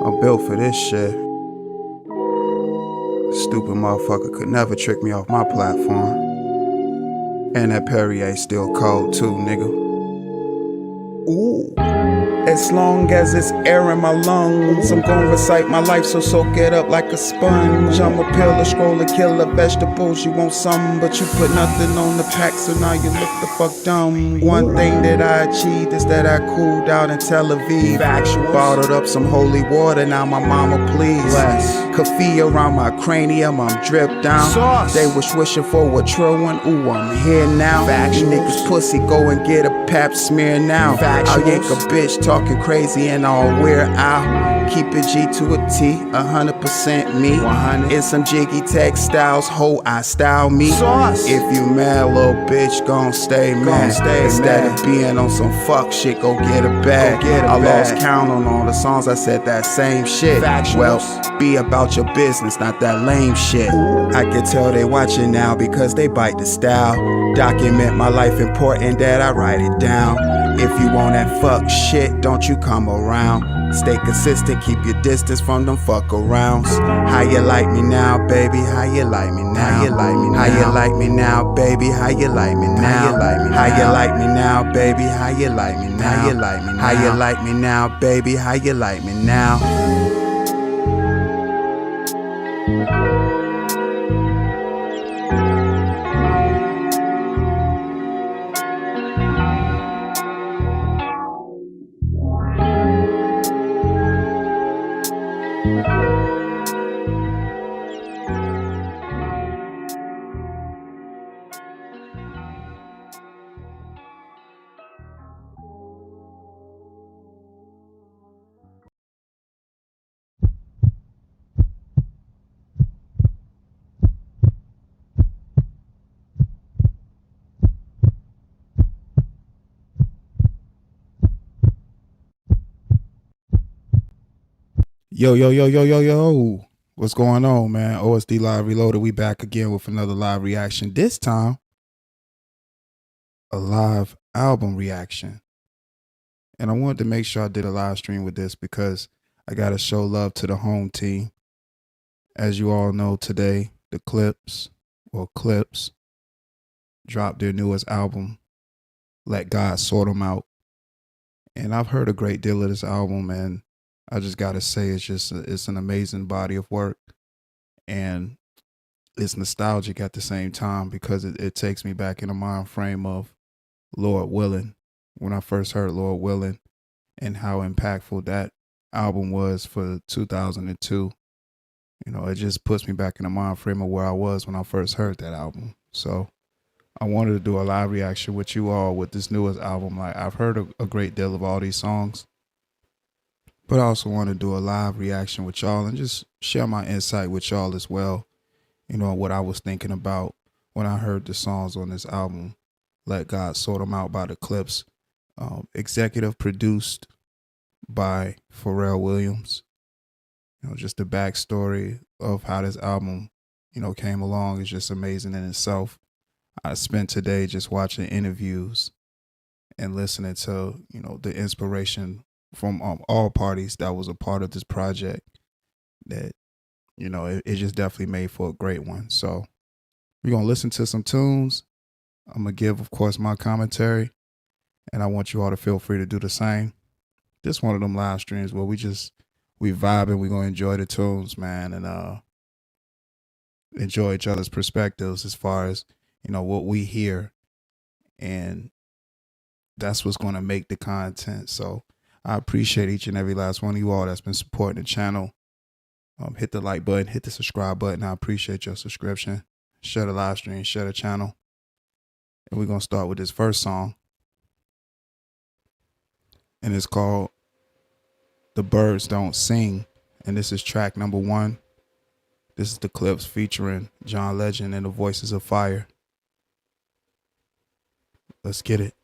I'm built for this shit. Stupid motherfucker could never trick me off my platform. And that Perrier still cold too, nigga. Ooh. As long as it's air in my lungs, I'm gonna recite my life, so soak it up like a sponge. I'm a peel, a scroll, a killer vegetables. You want some, but you put nothing on the pack, so now you look the fuck dumb. One thing that I achieved is that I cooled out in Tel Aviv. Factuals. Bottled up some holy water, now my mama please. Coffee around my cranium, I'm dripped down. Sauce. They was wishing for a true one, ooh, I'm here now. Factuals. You niggas pussy, go and get a pap smear now. Factuals. I'll yank a bitch talking crazy and all wear out. Keep it G to a T, 100% me. 100. In some jiggy textiles, ho, I style me. Sauce. If you mad, little bitch, gon' stay mad. Instead of being on some fuck shit, go get a bag. I lost count on all the songs I said that same shit. Factuals. Well, be about your business, not that lame shit. I can tell they watching now because they bite the style. Document my life, important that I write it down. If you want that fuck shit, don't you come around. Stay consistent, keep your distance from them fuck arounds. How you like me now, baby? How you like me now? How you like me now? How you like me now, baby? How you like me now? How you like me now, baby? How you like me now? How you like me now? How you like me now, baby? How you like me now? Yo. What's going on, man? OSD Live Reloaded. We back again with another live reaction. This time, a live album reaction. And I wanted to make sure I did a live stream with this because I got to show love to the home team. As you all know, today, the Clipse dropped their newest album, Let God Sort 'Em Out. And I've heard a great deal of this album, and I just got to say it's an amazing body of work. And it's nostalgic at the same time because it takes me back in the mind frame of Lord Willing, when I first heard Lord Willing and how impactful that album was for 2002. You know, it just puts me back in the mind frame of where I was when I first heard that album. So I wanted to do a live reaction with you all with this newest album. Like, I've heard a great deal of all these songs, but I also want to do a live reaction with y'all and just share my insight with y'all as well. You know, what I was thinking about when I heard the songs on this album, Let God Sort 'Em Out by the Clipse. Executive produced by Pharrell Williams. You know, just the backstory of how this album, you know, came along is just amazing in itself. I spent today just watching interviews and listening to, you know, the inspiration from all parties that was a part of this project that, you know, it just definitely made for a great one. So we're going to listen to some tunes. I'm going to give, of course, my commentary, and I want you all to feel free to do the same. This one of them live streams where we vibing, we're going to enjoy the tunes, man, and enjoy each other's perspectives as far as, you know, what we hear, and that's what's going to make the content. So I appreciate each and every last one of you all that's been supporting the channel. Hit the like button, hit the subscribe button. I appreciate your subscription. Share the live stream, share the channel. And we're going to start with this first song. And it's called The Birds Don't Sing. And this is track number 1. This is the Clipse featuring John Legend and the Voices of Fire. Let's get it.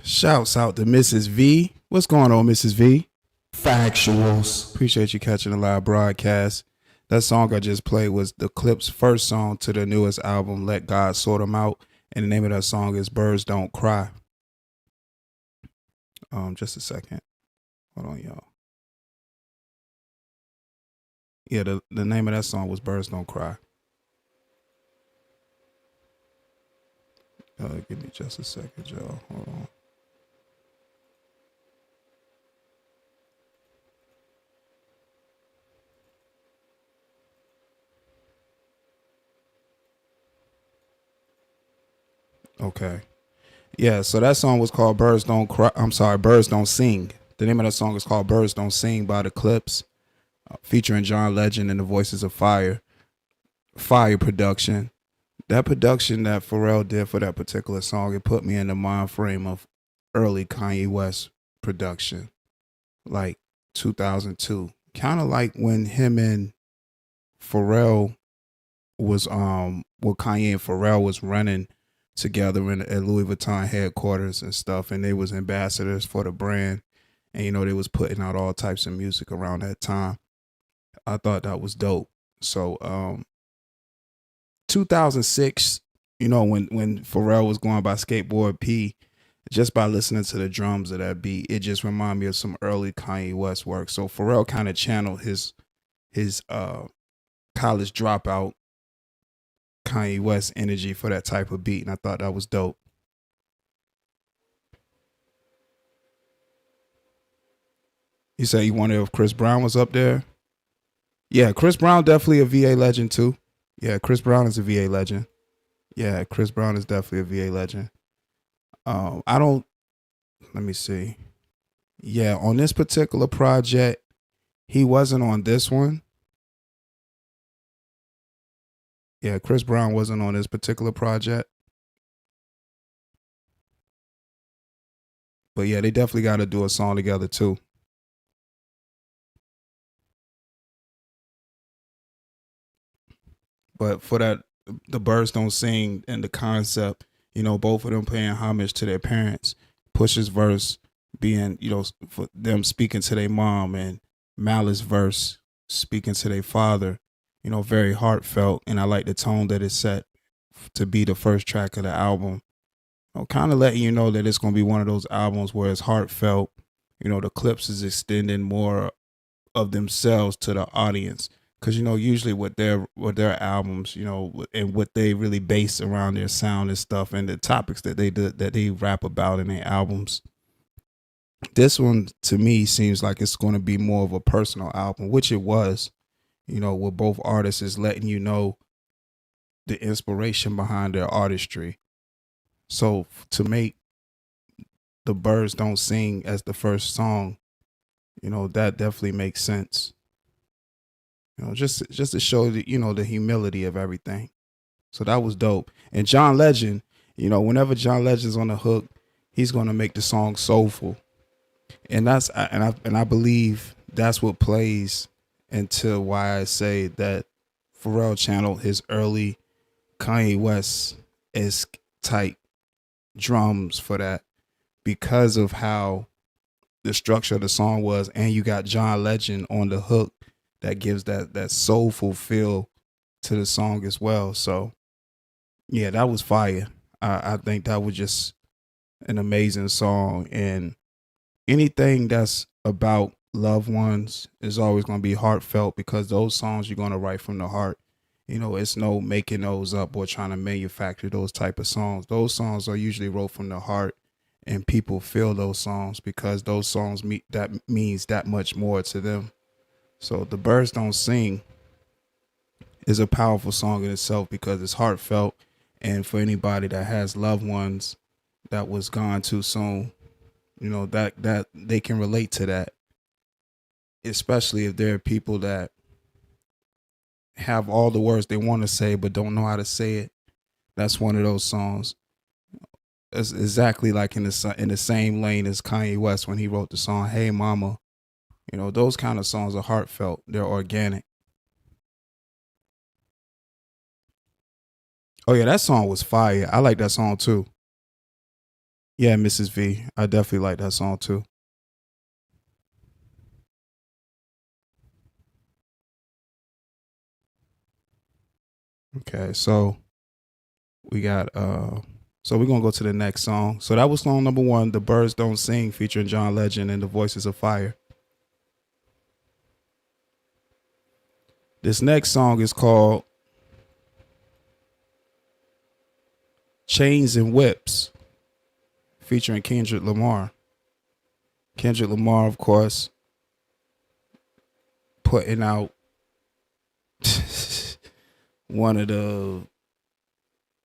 Shouts out to Mrs. V. What's going on, Mrs. V? Factuals. Appreciate you catching the live broadcast. That song I just played was the Clipse first song to their newest album, Let God Sort 'Em Out. And the name of that song is Birds Don't Cry. Just a second. Hold on, y'all. Yeah, the name of that song was Birds Don't Cry. Give me just a second, y'all. Hold on. Okay. Yeah, so that song was called Birds Don't Cry. I'm sorry, Birds Don't Sing. The name of that song is called Birds Don't Sing by the Clipse, featuring John Legend and the Voices of Fire. Fire production. That production that Pharrell did for that particular song, it put me in the mind frame of early Kanye West production, like 2002. Kind of like when him and Pharrell was when Kanye and Pharrell was running together at Louis Vuitton headquarters and stuff, and they was ambassadors for the brand, and they was putting out all types of music around that time. I thought that was dope. So 2006, when Pharrell was going by Skateboard P, just by listening to the drums of that beat, it just reminded me of some early Kanye West work. So Pharrell kind of channeled his college dropout Kanye West energy for that type of beat, and I thought that was dope. You say you wonder if Chris Brown was up there? Yeah, Chris Brown definitely a VA legend too. Yeah, Chris Brown is a VA legend. Yeah, Chris Brown is definitely a VA legend. I don't. Let me see. Yeah, on this particular project, he wasn't on this one. Yeah, Chris Brown wasn't on this particular project. But yeah, they definitely got to do a song together too. But for that, the Birds Don't Sing and the concept, both of them paying homage to their parents. Push's verse being, for them speaking to their mom, and Malice's verse speaking to their father, very heartfelt. And I like the tone that it's set to be the first track of the album. Kind of letting you know that it's going to be one of those albums where it's heartfelt. The Clipse is extending more of themselves to the audience. Because usually with their albums, and what they really base around their sound and stuff, and the topics that they rap about in their albums. This one to me seems like it's going to be more of a personal album, which it was. With both artists is letting you know the inspiration behind their artistry. So to make The Birds Don't Sing as the first song, that definitely makes sense. Just to show the humility of everything. So that was dope. And John Legend, whenever John Legend's on the hook, he's gonna make the song soulful. And I believe that's what plays into why I say that Pharrell channeled his early Kanye West-esque type drums for that, because of how the structure of the song was, and you got John Legend on the hook that gives that soulful feel to the song as well. So yeah, that was fire. I think that was just an amazing song, and anything that's about loved ones is always going to be heartfelt, because those songs you're going to write from the heart. It's no making those up or trying to manufacture those type of songs. Those songs are usually wrote from the heart, and people feel those songs because those songs means that much more to them. So The Birds Don't Sing is a powerful song in itself because it's heartfelt, and for anybody that has loved ones that was gone too soon, that they can relate to that, especially if there are people that have all the words they want to say but don't know how to say it. That's one of those songs. It's exactly like in the same lane as Kanye West when he wrote the song Hey Mama. Those kind of songs are heartfelt. They're organic. Oh yeah, that song was fire. I like that song too. Yeah, Mrs. V. I definitely like that song too. Okay, so we got so we're gonna go to the next song. So that was song number 1, The Birds Don't Sing, featuring John Legend and the Voices of Fire. This next song is called Chains and Whips, featuring Kendrick Lamar. Kendrick Lamar, of course, putting out one of the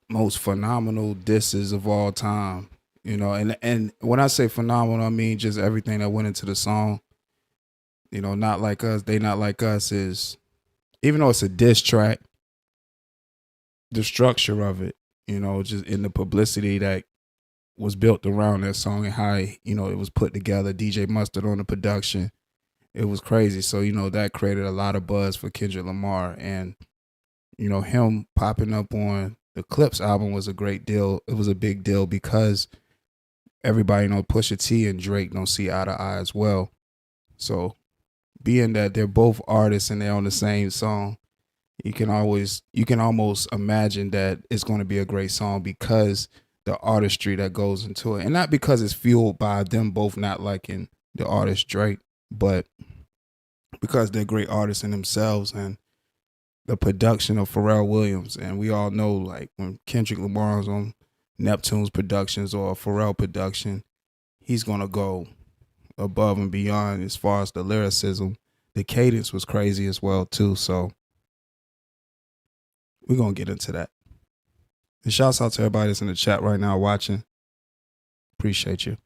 most phenomenal disses of all time. You know, and when I say phenomenal, I mean just everything that went into the song. You know, Not Like Us, They Not Like Us is, even though it's a diss track, the structure of it, you know, just in the publicity that was built around that song and how, you know, it was put together. DJ Mustard on the production. It was crazy. So, you know, that created a lot of buzz for Kendrick Lamar. And, you know, him popping up on the Clipse album was a great deal. It was a big deal because everybody know Pusha T and Drake don't see eye to eye as well. So being that they're both artists and they're on the same song, you can almost imagine that it's going to be a great song because the artistry that goes into it. And not because it's fueled by them both not liking the artist Drake, but because they're great artists in themselves, and the production of Pharrell Williams. And we all know, like, when Kendrick Lamar's on Neptune's productions or a Pharrell production, he's going to go above and beyond as far as the lyricism. The cadence was crazy as well, too. So we're going to get into that. And shouts out to everybody that's in the chat right now watching. Appreciate you.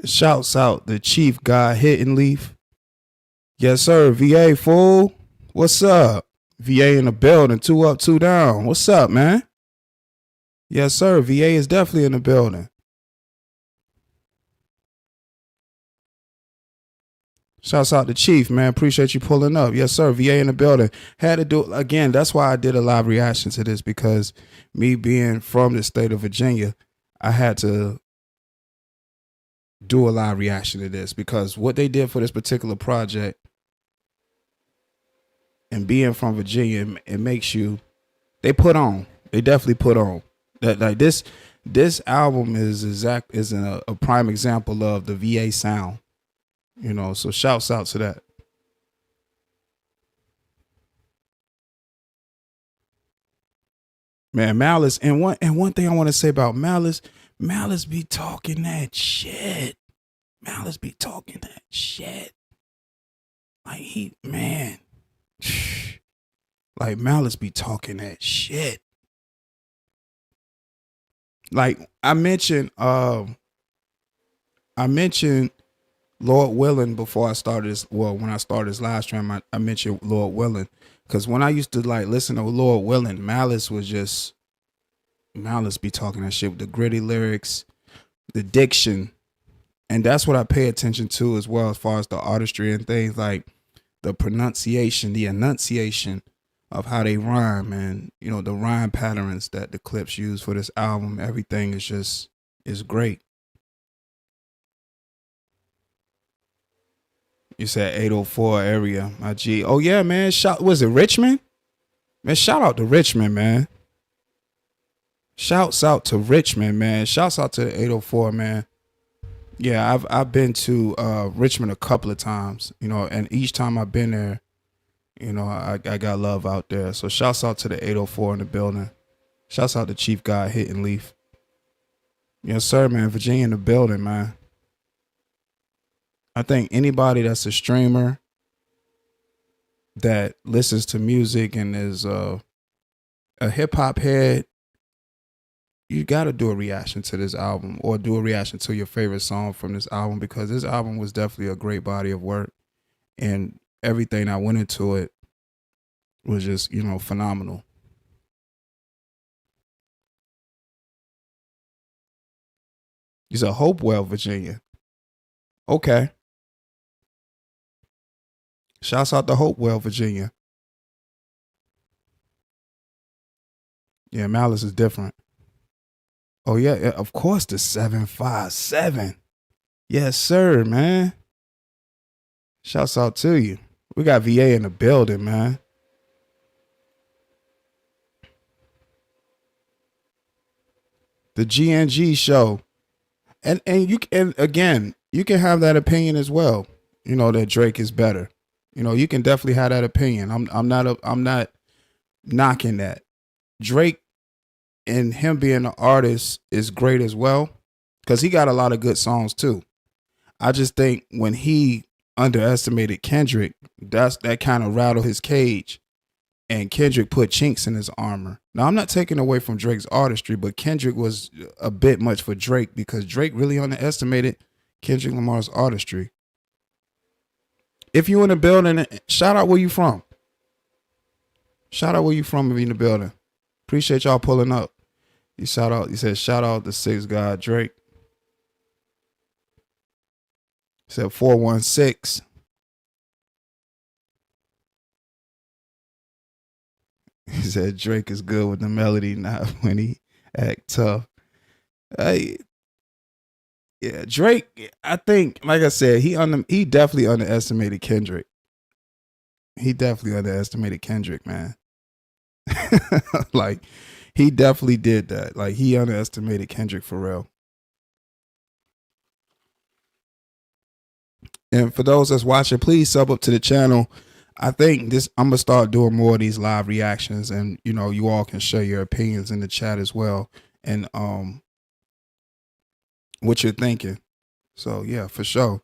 Shouts out the Chief Guy Hitting Leaf. Yes, sir. VA fool. What's up? VA in the building. 2 up, 2 down. What's up, man? Yes, sir. VA is definitely in the building. Shouts out to Chief, man. Appreciate you pulling up. Yes, sir. VA in the building. Had to do it again. That's why I did a live reaction to this, because me being from the state of Virginia, I had to do a live reaction to this, because what they did for this particular project, and being from Virginia, it makes you, they put on. They definitely put on. That, like, this album is a prime example of the VA sound. You know, so shouts out to that. Man, Malice, and one thing I want to say about Malice be talking that shit. Malice be talking that shit. Like like Malice be talking that shit. Like I mentioned Lord Willing before I started this. Well, when I started this live stream, I mentioned Lord Willing, because when I used to like listen to Lord Willing, Malice be talking that shit with the gritty lyrics, the diction, and that's what I pay attention to as well, as far as the artistry and things, like the pronunciation, the enunciation of how they rhyme, and you know, the rhyme patterns that the Clipse use for this album. Everything is great. You said 804 area, my G. Oh yeah, man. Was it Richmond? Man, shout out to Richmond, man. Shouts out to Richmond, man. Shouts out to 804, man. Yeah, I've been to Richmond a couple of times, you know, and each time I've been there, you know, I got love out there. So shouts out to the 804 in the building. Shouts out to Chief Guy Hitting Leaf. Yes, sir, man. Virginia in the building, man. I think anybody that's a streamer that listens to music and is a hip hop head, you got to do a reaction to this album or do a reaction to your favorite song from this album, because this album was definitely a great body of work, and everything that went into it was just, phenomenal. You said Hopewell, Virginia. Okay. Shouts out to Hopewell, Virginia. Yeah, Malice is different. Oh, yeah, of course, the 757. Yes, sir, man. Shouts out to you. We got VA in the building, man. The GNG show. And you can have that opinion as well. That Drake is better. You can definitely have that opinion. I'm not knocking that. Drake and him being an artist is great as well, because he got a lot of good songs too. I just think when he underestimated Kendrick, that kind of rattled his cage, and Kendrick put chinks in his armor. Now, I'm not taking away from Drake's artistry, but Kendrick was a bit much for Drake, because Drake really underestimated Kendrick Lamar's artistry. If you in the building, shout out where you from. Shout out where you from if you in the building. Appreciate y'all pulling up. You said shout out the 6 God Drake. He said 416. He said Drake is good with the melody, not when he act tough. Yeah, Drake, I think, like I said, he definitely underestimated Kendrick. He definitely underestimated Kendrick, man. Like, he definitely did that. Like, he underestimated Kendrick for real. And for those that's watching, please sub up to the channel. I think I'm gonna start doing more of these live reactions, and you all can share your opinions in the chat as well, and what you're thinking. So yeah, for sure.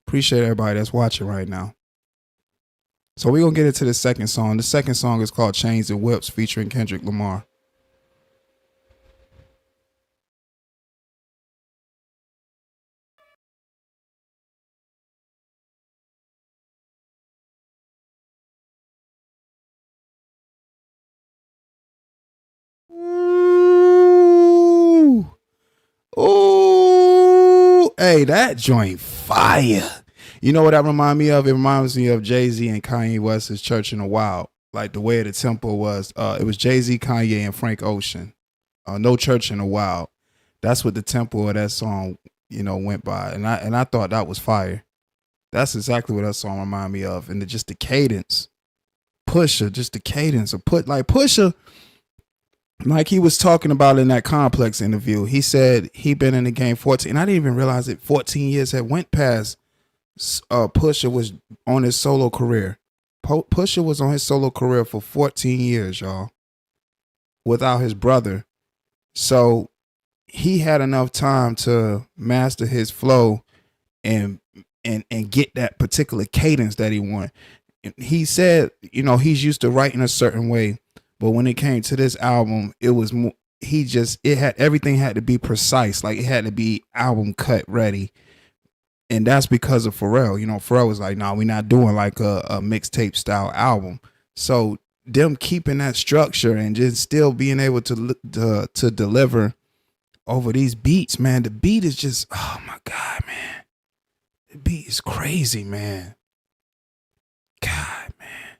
Appreciate everybody that's watching right now. So we're gonna get into the second song. The second song is called Chains and Whips, featuring Kendrick Lamar. Ooh. Ooh. Hey, that joint fire. You know what that reminds me of? It reminds me of Jay-Z and Kanye West's Church in the Wild. Like the way the tempo was. It was Jay-Z, Kanye, and Frank Ocean. No Church in the Wild. That's what the tempo of that song, went by. And I thought that was fire. That's exactly what that song reminded me of. And just the cadence. Pusha, just the cadence of Pusha, like he was talking about in that Complex interview. He said he been in the game 14. And I didn't even realize it 14 years had went past Pusha was on his solo career. Pusha was on his solo career for 14 years, y'all, without his brother. So he had enough time to master his flow and get that particular cadence that he wanted. He said, he's used to writing a certain way, but when it came to this album, it was more, everything had to be precise. Like it had to be album cut ready. And that's because of Pharrell. Pharrell was like, "Nah, we're not doing like a mixtape style album." So them keeping that structure and just still being able to deliver over these beats, man. The beat is just, oh my God, man. The beat is crazy, man. God, man.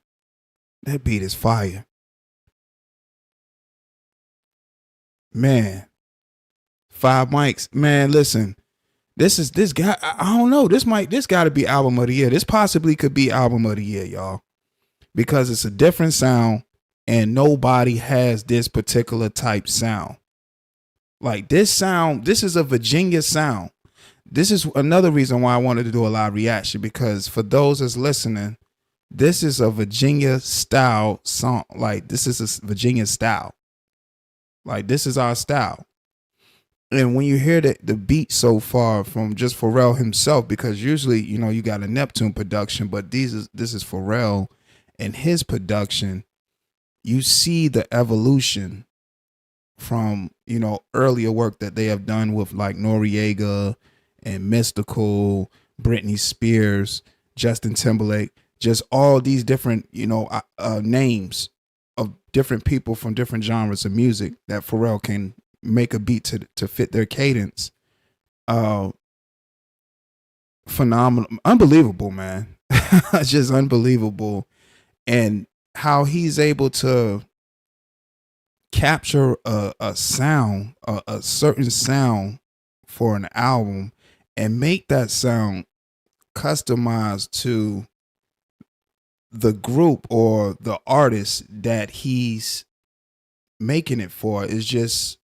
That beat is fire. Man. 5 mics. Man, listen. This guy, I don't know. This got to be album of the year. This possibly could be album of the year, y'all. Because it's a different sound and nobody has this particular type sound. Like this sound, this is a Virginia sound. This is another reason why I wanted to do a live reaction, because for those that's listening, this is a Virginia style song. Like this is a Virginia style. Like this is our style. And when you hear the beat so far from just Pharrell himself, because usually, you know, you got a Neptune production, but this is Pharrell and his production. You see the evolution from, you know, earlier work that they have done with like Noriega and Mystical, Britney Spears, Justin Timberlake, just all these different, you know, names of different people from different genres of music that Pharrell can make a beat to fit their cadence. Phenomenal, unbelievable, man. It's just unbelievable. And how he's able to capture a sound, a certain sound for an album and make that sound customized to the group or the artist that he's making it for is just,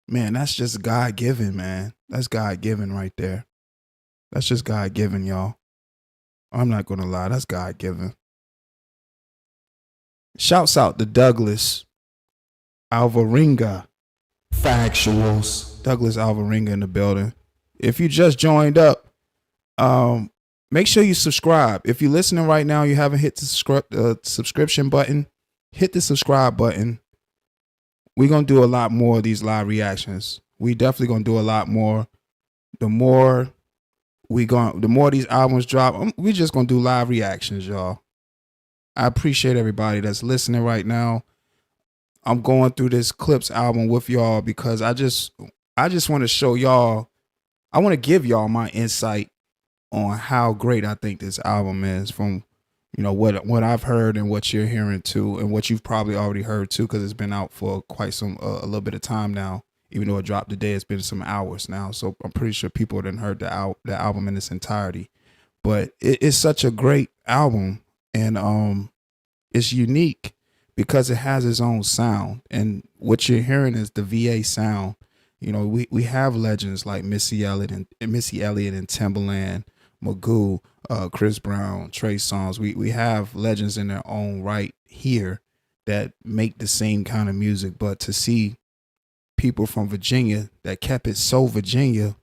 man, that's just God given, man. That's God given right there. That's just God given, y'all. I'm not gonna lie, that's God given. Shouts out to Douglas Alvarenga. Factuals. Douglas Alvarenga in the building. If you just joined up, make sure you subscribe. If you're listening right now, you haven't hit the subscription button, hit the subscribe button. We're going to do a lot more of these live reactions. We definitely going to do a lot more. The more these albums drop, we just going to do live reactions, y'all. I appreciate everybody that's listening right now. I'm going through this Clipse album with y'all because I just want to show y'all, I want to give y'all my insight on how great I think this album is from, you know, what I've heard and what you're hearing too, and what you've probably already heard too, because it's been out for quite a little bit of time now. Even though it dropped today, it's been some hours now, so I'm pretty sure people didn't heard the album in its entirety. But it's such a great album, and it's unique because it has its own sound, and what you're hearing is the VA sound. You know, we have legends like Missy Elliott and Timbaland, Magoo, Chris Brown, Trey Songz. We have legends in their own right here that make the same kind of music, but to see people from Virginia that kept it so Virginia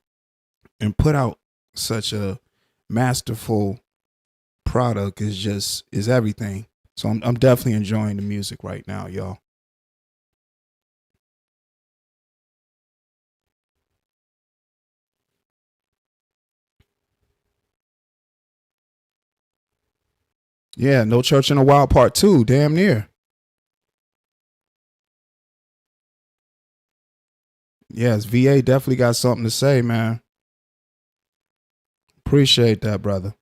and put out such a masterful product is everything. So I'm definitely enjoying the music right now, y'all. Yeah, No Church in the Wild Part 2, damn near. Yes, VA definitely got something to say, man. Appreciate that, brother.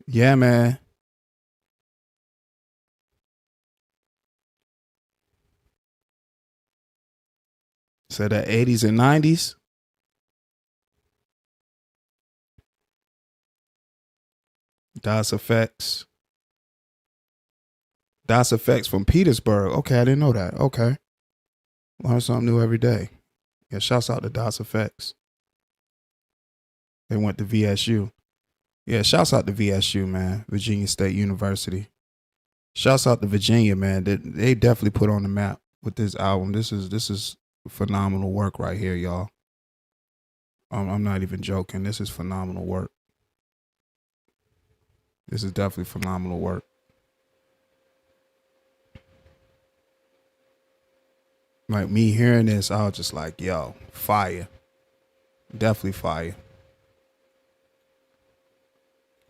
Yeah, man. So the 80s and 90s. Das Effects. Das Effects from Petersburg. Okay, I didn't know that. Okay. Learn something new every day. Yeah, shouts out to Das Effects. They went to VSU. Yeah, shouts out to VSU, man. Virginia State University. Shouts out to Virginia, man. They definitely put on the map with this album. This is phenomenal work right here, y'all. I'm not even joking. This is phenomenal work. This is definitely phenomenal work. Like me hearing this, I was just like, yo, fire. Definitely fire.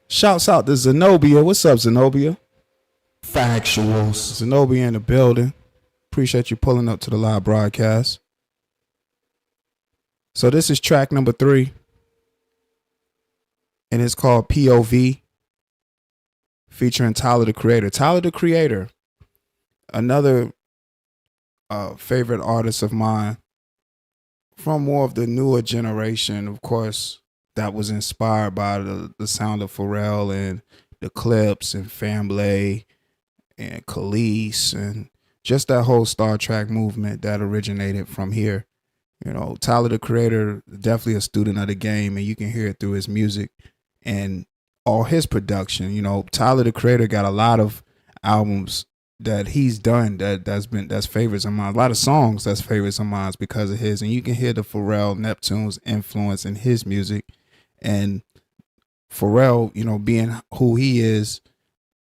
Shouts out to Zenobia. What's up, Zenobia? Factuals. Zenobia in the building. Appreciate you pulling up to the live broadcast. So this is track number 3. And it's called POV. Featuring Tyler the Creator. Tyler the Creator, another favorite artist of mine from more of the newer generation, of course, that was inspired by the sound of Pharrell and the Clipse and Famblay and Khalees and just that whole Star Trek movement that originated from here. You know, Tyler the Creator, definitely a student of the game, and you can hear it through his music. And all his production. You know, Tyler the Creator got a lot of albums that he's done that's favorites of mine. A lot of songs that's favorites of mine because of his. And you can hear the Pharrell Neptune's influence in his music. And Pharrell, you know, being who he is,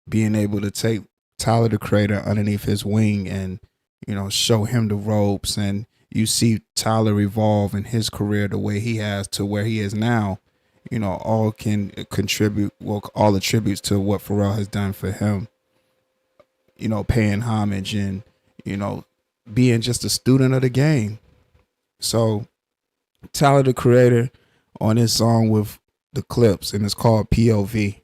being able to take Tyler the Creator underneath his wing and, you know, show him the ropes. And you see Tyler evolve in his career the way he has to where he is now. You know, all can contribute, well, all attributes to what Pharrell has done for him. You know, paying homage and, you know, being just a student of the game. So Tyler the Creator on his song with the Clipse, and it's called POV. He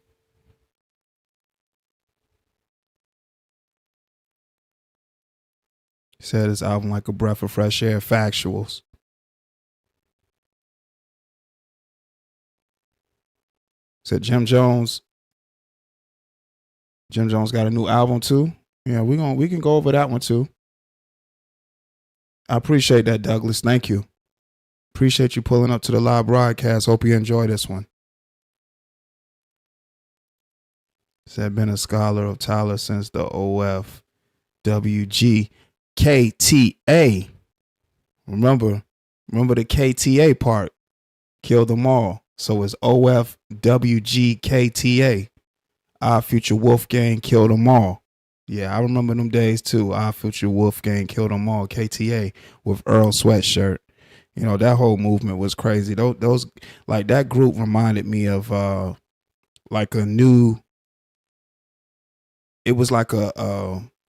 said his album like a breath of fresh air. Factuals. Said Jim Jones got a new album too. Yeah, we can go over that one too. I appreciate that, Douglas. Thank you. Appreciate you pulling up to the live broadcast. Hope you enjoy this one. Said been a scholar of Tyler since the OFWG KTA. Remember the KTA part. Killed them all. So it's OFWG KTA. Our Future Wolfgang killed them all. Yeah, I remember them days too. Our Future Wolfgang killed them all. KTA with Earl Sweatshirt. You know, that whole movement was crazy. Those like that group reminded me of like a new. It was like Wu-Tang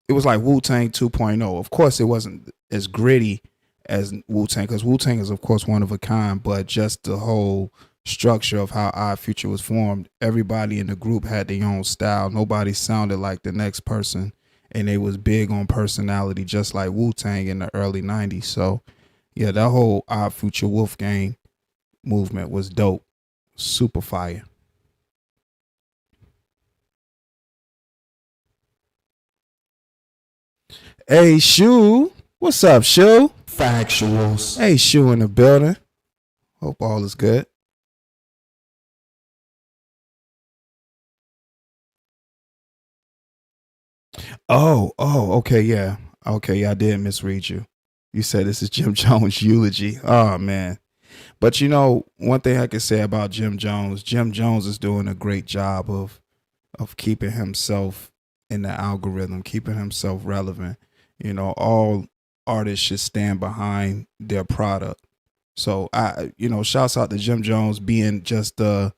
2.0. Of course, it wasn't as gritty as Wu-Tang because Wu-Tang is of course one of a kind, but just the whole structure of how Our Future was formed, everybody in the group had their own style. Nobody sounded like the next person, and they was big on personality, just like Wu-Tang in the early 90s. So yeah, that whole Our Future Wolfgang movement was dope. Super fire. Hey Shu, what's up, Shu? Factuals. Hey Shu in the building. Hope all is good. Oh, okay, yeah. Okay, yeah, I did misread you. You said this is Jim Jones' eulogy. Oh, man. But, you know, one thing I can say about Jim Jones is doing a great job of keeping himself in the algorithm, keeping himself relevant. You know, all artists should stand behind their product. So, shouts out to Jim Jones being just a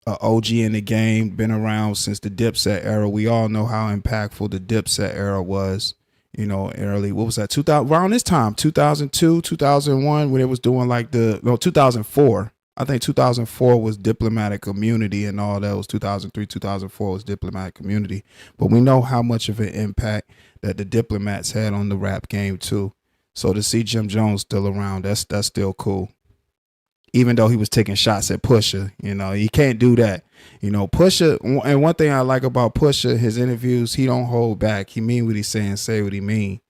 OG in the game, been around since the Dipset era. We all know how impactful the Dipset era was, you know, early, what was that, 2000, around this time, 2002, 2001, when it was doing like 2004. I think 2004 was Diplomatic Immunity and all that. Was 2003, 2004 was Diplomatic Immunity. But we know how much of an impact that the Diplomats had on the rap game too. So to see Jim Jones still around, that's still cool. Even though he was taking shots at Pusha, you know, you can't do that. You know, Pusha, and one thing I like about Pusha, his interviews, he don't hold back. He mean what he's saying, say what he mean.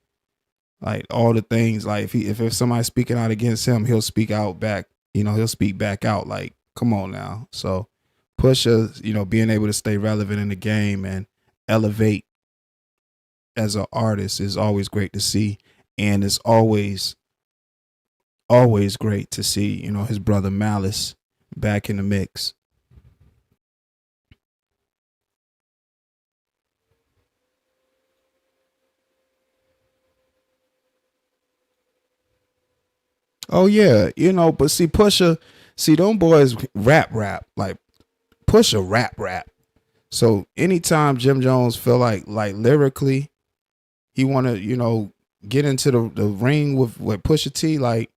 Like all the things, like if somebody's speaking out against him, he'll speak out back. You know, he'll speak back out. Like, come on now. So Pusha, you know, being able to stay relevant in the game and elevate as an artist is always great to see, and it's always great to see, you know, his brother Malice back in the mix. Oh yeah, you know, but see Pusha, them boys rap, like Pusha rap. So anytime Jim Jones feel like lyrically, he want to, you know, get into the ring with Pusha T, like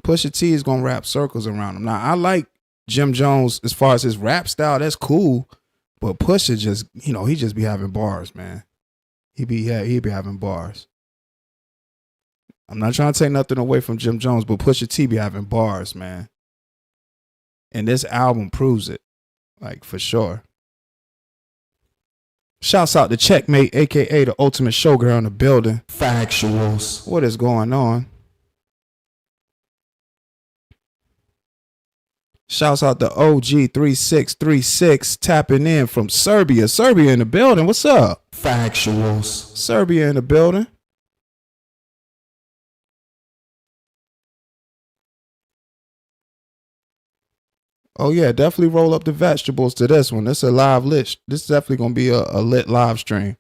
Pusha T is gonna rap circles around him. Now I like Jim Jones as far as his rap style, that's cool, but Pusha just, you know, he just be having bars, man. He be having bars. I'm not trying to take nothing away from Jim Jones, but Pusha T be having bars, man. And this album proves it, like for sure. Shouts out to Checkmate, aka the Ultimate Showgirl in the building. Factuals. What is going on? Shouts out to OG3636 tapping in from Serbia. Serbia in the building. What's up? Factuals. Serbia in the building. Oh yeah, definitely roll up the vegetables to this one. This is a live list. This is definitely gonna be a lit live stream.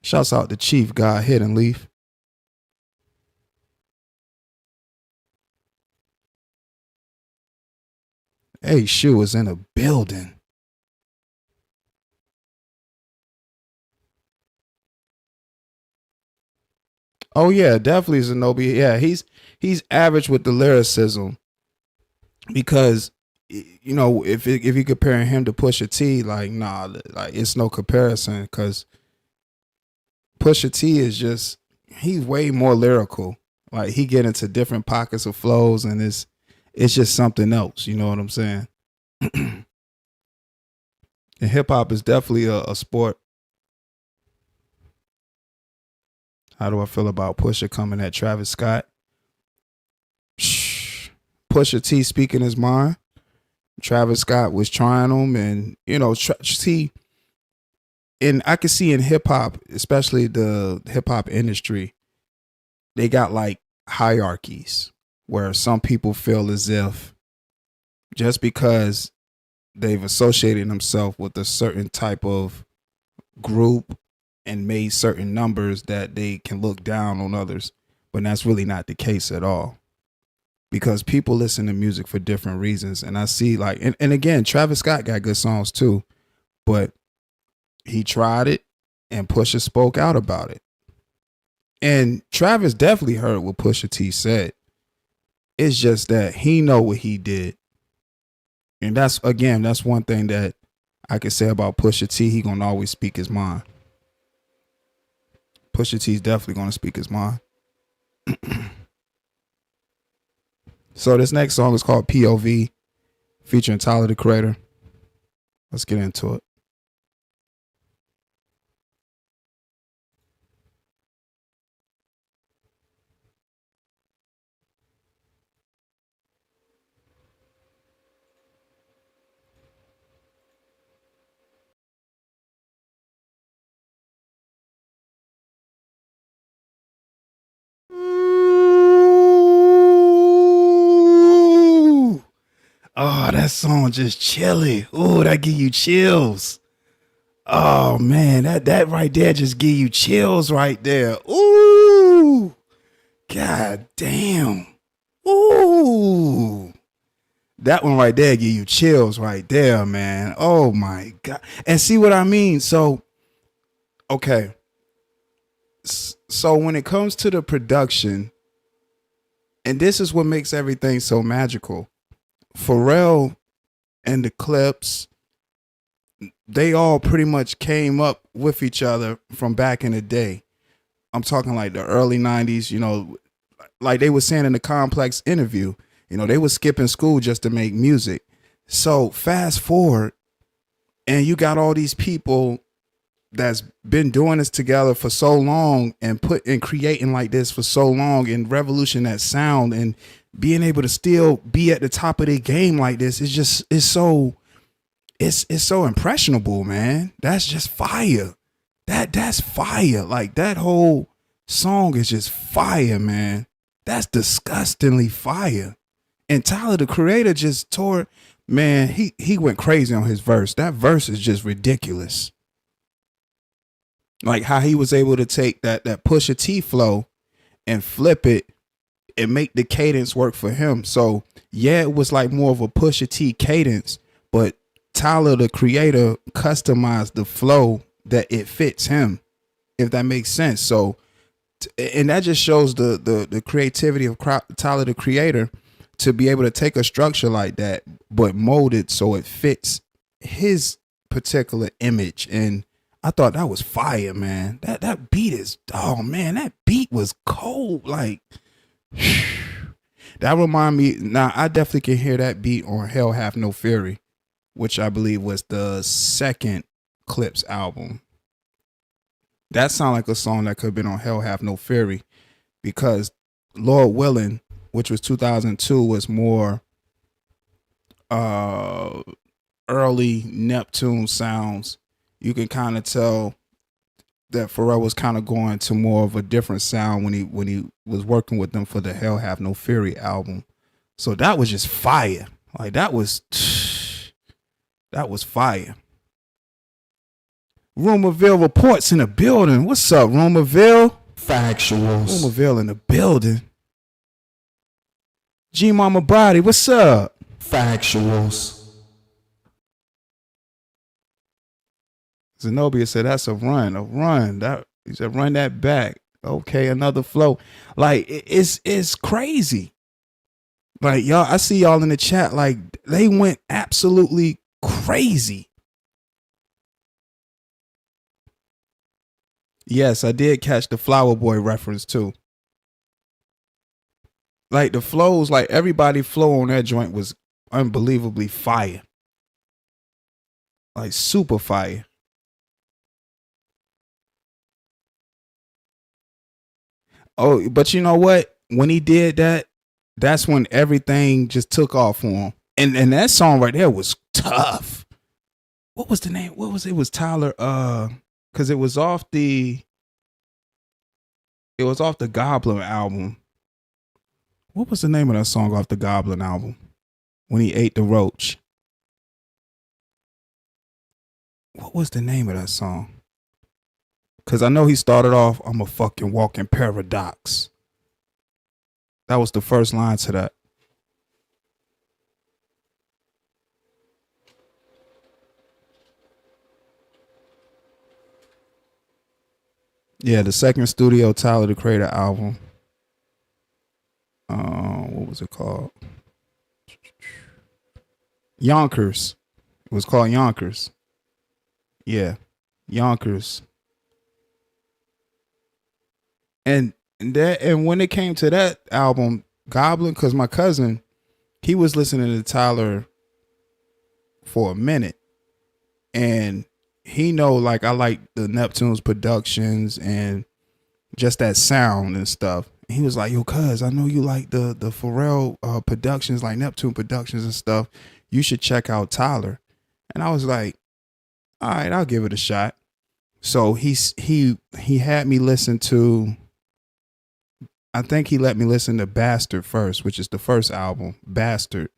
Shouts out to Chief God Hidden Leaf. Hey, Shoe is in the building. Oh yeah, definitely Zenobia. Yeah, he's average with the lyricism because you know if you comparing him to Pusha T, like nah, like it's no comparison because Pusha T is just he's way more lyrical. Like he get into different pockets of flows and it's just something else. You know what I'm saying? And hip hop is definitely a sport. How do I feel about Pusha coming at Travis Scott? Pusha T speaking his mind. Travis Scott was trying him, and you know, see, and I can see in hip hop, especially the hip hop industry, they got like hierarchies where some people feel as if just because they've associated themselves with a certain type of group and made certain numbers that they can look down on others, but that's really not the case at all. Because people listen to music for different reasons. And I see like, and again, Travis Scott got good songs too, but he tried it and Pusha spoke out about it. And Travis definitely heard what Pusha T said. It's just that he know what he did. And that's one thing that I can say about Pusha T. He gonna always speak his mind. Pusha T is definitely gonna speak his mind. So this next song is called POV, featuring Tyler the Creator. Let's get into it. Oh, that song just chilly. Ooh, that give you chills. Oh man, that right there just give you chills right there. Ooh, god damn. Ooh, that one right there give you chills right there, man. Oh my god. And see what I mean? So, okay. So when it comes to the production, and this is what makes everything so magical. Pharrell and the Clipse, they all pretty much came up with each other from back in the day. I'm talking like the early 90s, you know, like they were saying in the Complex interview, you know, they were skipping school just to make music. So fast forward and you got all these people that's been doing this together for so long and creating like this for so long and revolution that sound and being able to still be at the top of their game like this is just it's so impressionable, man. That's just fire. That's fire. Like that whole song is just fire, man. That's disgustingly fire. And Tyler the Creator just tore, man, he went crazy on his verse. That verse is just ridiculous. Like how he was able to take that Pusha T flow and flip it and make the cadence work for him. So yeah, it was like more of a Pusha T cadence, but Tyler the Creator customized the flow that it fits him, if that makes sense. So, and that just shows the creativity of Tyler the Creator to be able to take a structure like that, but mold it so it fits his particular image. And I thought that was fire, man. That beat is, oh man, that beat was cold. Like, that remind me, now I definitely can hear that beat on Hell Hath No Fury, which I believe was the second Clipse album. That sounded like a song that could have been on Hell Hath No Fury, because Lord Willing, which was 2002, was more uh early Neptune sounds, you can kind of tell that Pharrell was kind of going to more of a different sound when he was working with them for the Hell Have No Fury album. So that was just fire. Like that was fire. Rumorville reports in the building. What's up, Rumorville? Factuals. Rumorville in the building. G Mama Body, what's up? Factuals. Zenobia said that's a run. That he said run that back. Okay, another flow. Like it's crazy. Like y'all, I see y'all in the chat. Like they went absolutely crazy. Yes, I did catch the Flower Boy reference too. Like the flows, like everybody flow on that joint was unbelievably fire. Like super fire. Oh, but you know what? When he did that, that's when everything just took off for him. And that song right there was tough. What was the name? What was it? It was Tyler because it was off the Goblin album. What was the name of that song off the Goblin album? When he ate the roach. What was the name of that song? Because I know he started off, I'm a fucking walking paradox. That was the first line to that. Yeah, the second studio Tyler the Creator album. What was it called? Yonkers. It was called Yonkers. Yeah, Yonkers. And when it came to that album, Goblin, because my cousin, he was listening to Tyler for a minute, and he know like I like the Neptune's productions and just that sound and stuff. And he was like, "Yo, cuz I know you like the Pharrell productions, like Neptune productions and stuff. You should check out Tyler." And I was like, "All right, I'll give it a shot." So he had me listen to. I think he let me listen to Bastard first, which is the first album, Bastard.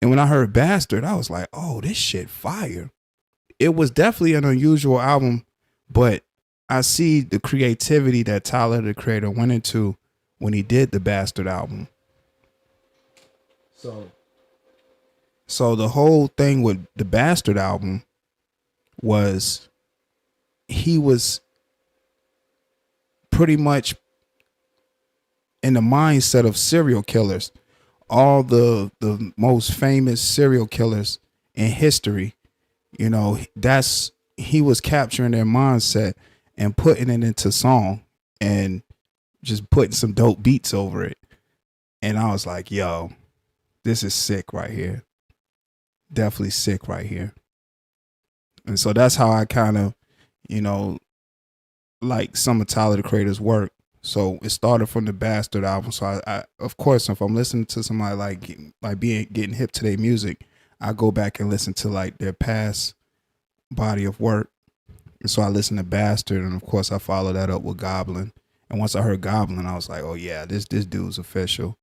And when I heard Bastard, I was like, "Oh, this shit fire." It was definitely an unusual album, but I see the creativity that Tyler the Creator went into when he did the Bastard album. So the whole thing with the Bastard album was he was pretty much in the mindset of serial killers. All the most famous serial killers in history, you know, he was capturing their mindset and putting it into song and just putting some dope beats over it. And I was like, yo, this is sick right here. Definitely sick right here. And so that's how I kind of, you know, like some of Tyler the Creator's work. So it started from the Bastard album. So I of course, if I'm listening to somebody getting hip to their music, I go back and listen to like their past body of work. And so I listened to Bastard, and of course I followed that up with Goblin. And once I heard Goblin, I was like, oh yeah, this dude's official.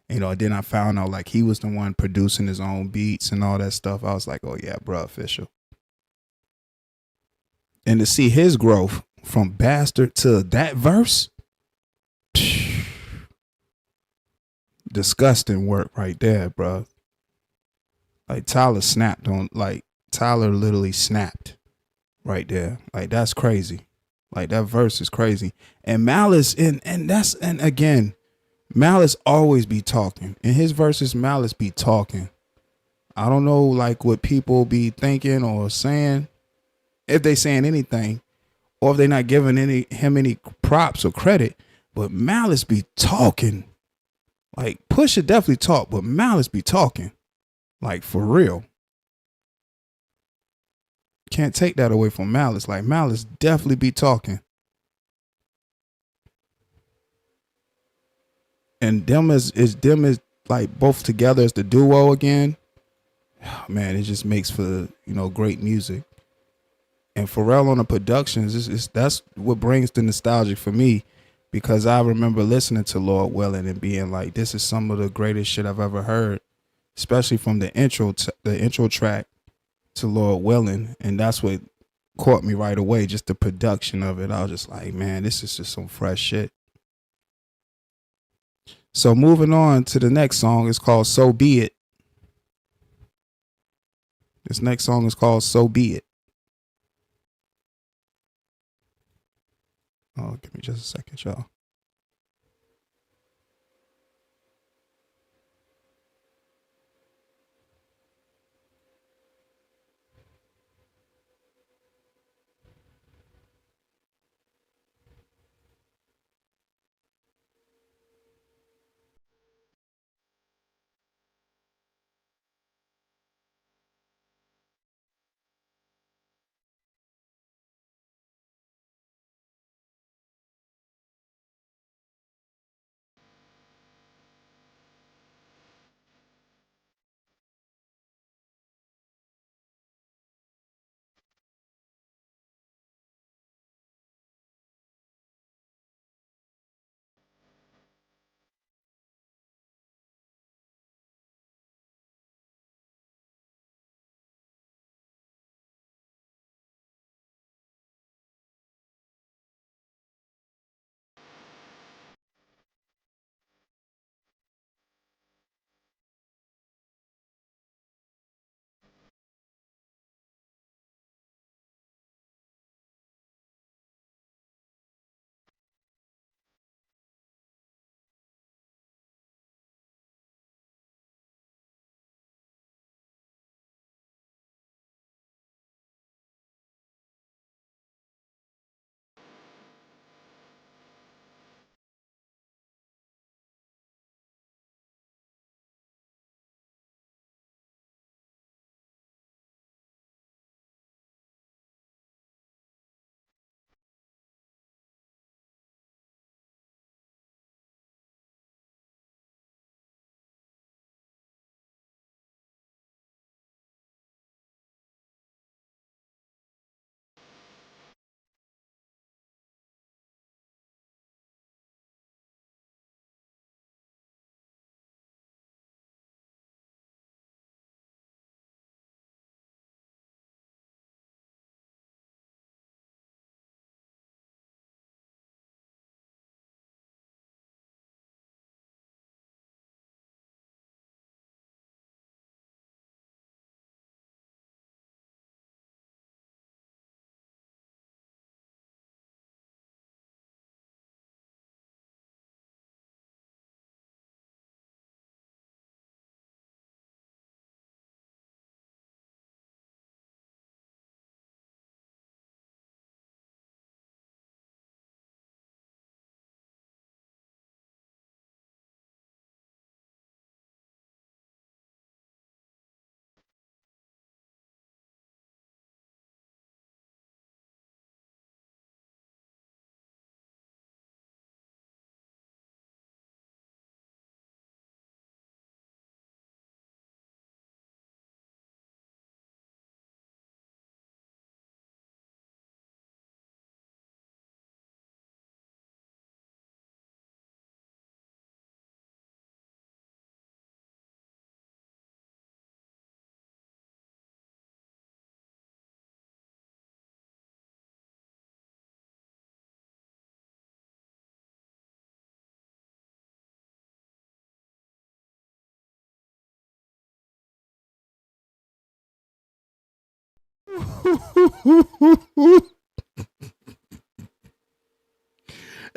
You know, and then I found out like he was the one producing his own beats and all that stuff. I was like, oh yeah, bro, official. And to see his growth from Bastard to that verse, disgusting work right there, bro. Like Tyler literally snapped right there. Like that's crazy. Like that verse is crazy. And Malice and again, Malice always be talking. In his verses, Malice be talking. I don't know like what people be thinking or saying, if they saying anything, or if they not giving him any props or credit, but Malice be talking. Like Pusha definitely talk, but Malice be talking. Like for real. Can't take that away from Malice. Like Malice definitely be talking. And them is like both together as the duo again. man, it just makes for, great music. And Pharrell on the productions, that's what brings the nostalgia for me, because I remember listening to Lord Willing and being like, this is some of the greatest shit I've ever heard, especially from the intro track to Lord Willing. And that's what caught me right away, just the production of it. I was just like, man, this is just some fresh shit. So moving on to the next song, it's called So Be It. This next song is called So Be It. Oh, give me just a second, y'all.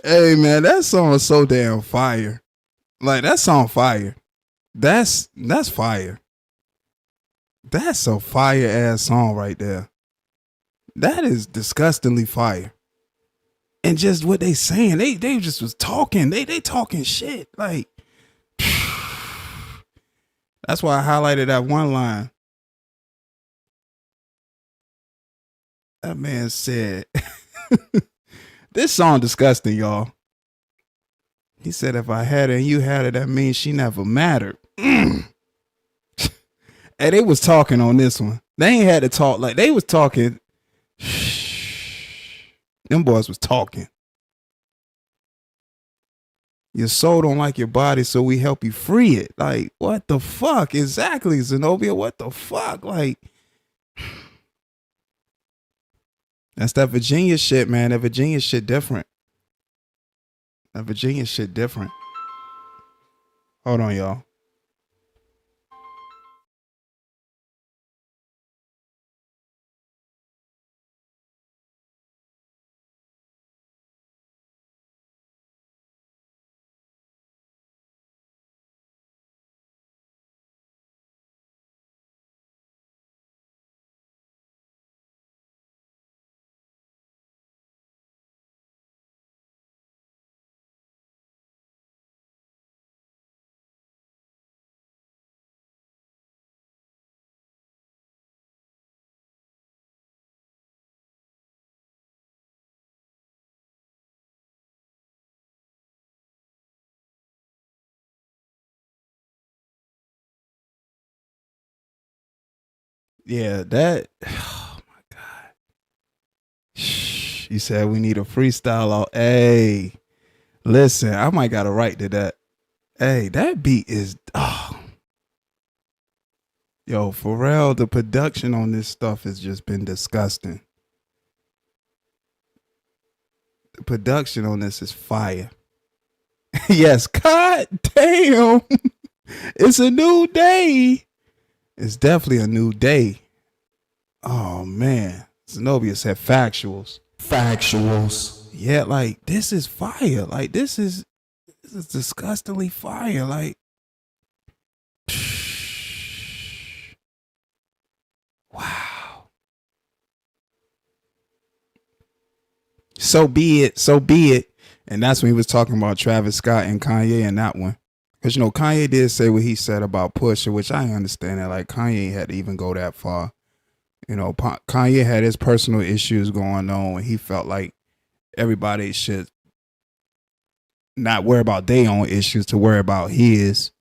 Hey man, that song is so damn fire. Like that song fire. That's fire. That's a fire ass song right there. That is disgustingly fire. And just what they saying, they just was talking. They talking shit. Like that's why I highlighted that one line. That man said, "This song disgusting, y'all." He said, "If I had her and you had her, that means she never mattered." Hey, they was talking on this one. They ain't had to talk like they was talking. Them boys was talking. Your soul don't like your body, so we help you free it. Like, what the fuck? Exactly, Zenobia. What the fuck? Like, that's that Virginia shit, man. That Virginia shit different. That Virginia shit different. Hold on, y'all. Yeah, that. Oh my god. You said we need a freestyle. Hey, listen, I might got a right to that. Hey, that beat is. Oh. Yo, Pharrell, the production on this stuff has just been disgusting. The production on this is fire. Yes, god damn. It's a new day. It's definitely a new day. Oh man. Zenobia said factuals. Factuals. Yeah, like this is fire. Like this is disgustingly fire. Like wow. So be it. So be it. And that's when he was talking about Travis Scott and Kanye in that one. Because, you know, Kanye did say what he said about Pusha, which I understand that. Like, Kanye had to even go that far. You know, Kanye had his personal issues going on, and he felt like everybody should not worry about their own issues to worry about his.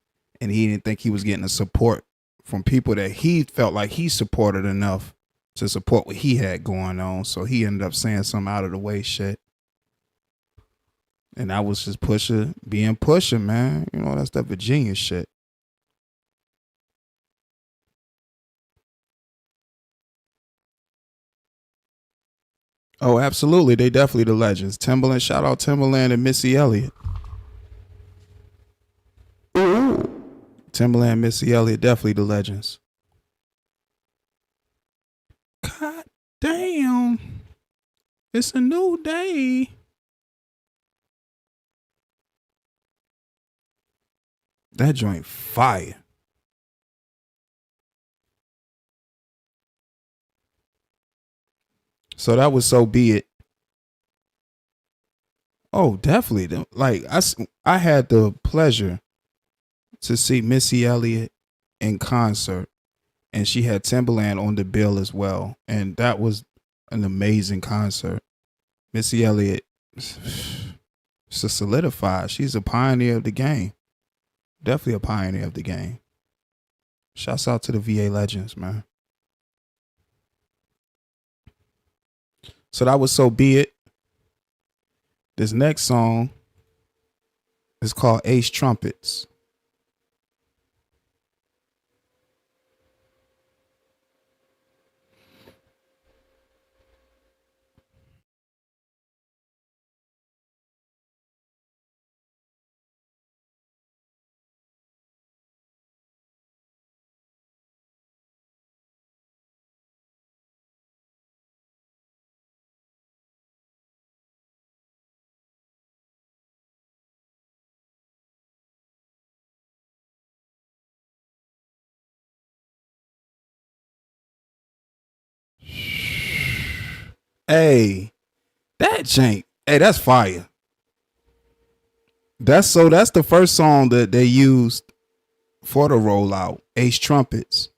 And he didn't think he was getting the support from people that he felt like he supported enough to support what he had going on. So he ended up saying some out of the way shit. And that was just Pusha being Pusha, man. You know, that's that Virginia shit. Oh, absolutely. They definitely the legends. Timbaland, shout out Timbaland and Missy Elliott. Ooh. Timbaland, Missy Elliott, definitely the legends. God damn. It's a new day. That joint fire. So that was So Be It. Oh, definitely. Like I had the pleasure to see Missy Elliott in concert, and she had Timbaland on the bill as well, and that was an amazing concert. Missy Elliott, it's a solidified. She's a pioneer of the game. Definitely a pioneer of the game. Shouts out to the VA legends, man. So that was So Be It. This next song is called Ace Trumpets. Hey, that jank. Hey, that's fire. That's the first song that they used for the rollout. Ace Trumpets.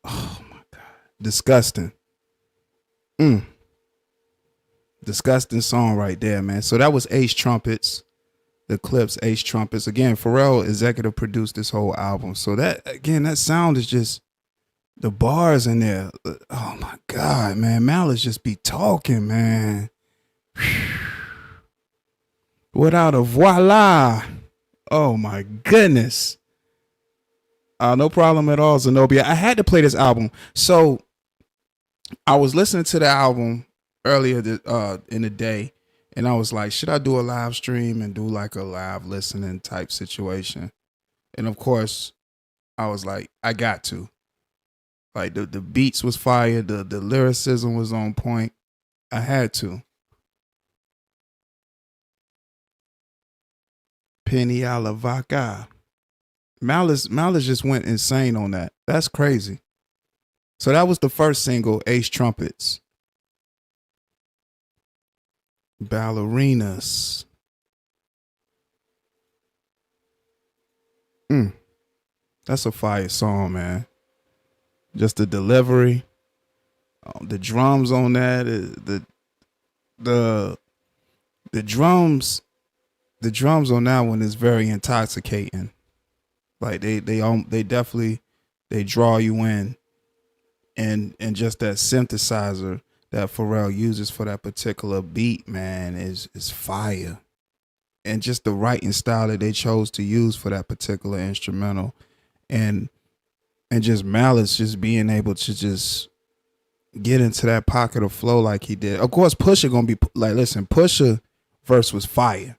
Oh my god. Disgusting. Disgusting song right there, man. So that was Ace Trumpets. The Clipse, Ace Trumpets. Again, Pharrell executive produced this whole album. So that, again, that sound is just The bars in there. Oh my God, man. Malice just be talking, man. Without a voila. Oh my goodness. No problem at all, Zenobia. I had to play this album. So I was listening to the album earlier in the day, and I was like, should I do a live stream and do like a live listening type situation? And of course, I was like, I got to. Like the beats was fire, the lyricism was on point. I had to. Penny a la vaca. Malice just went insane on that. That's crazy. So that was the first single, Ace Trumpets. Ballerinas. That's a fire song, man. Just the delivery, the drums on that, the drums on that one is very intoxicating. Like they definitely they draw you in, and just that synthesizer that Pharrell uses for that particular beat, man, is fire. And just the writing style that they chose to use for that particular instrumental, and just Malice just being able to just get into that pocket of flow like he did. Of course, Pusha gonna be like, listen, Pusha verse was fire.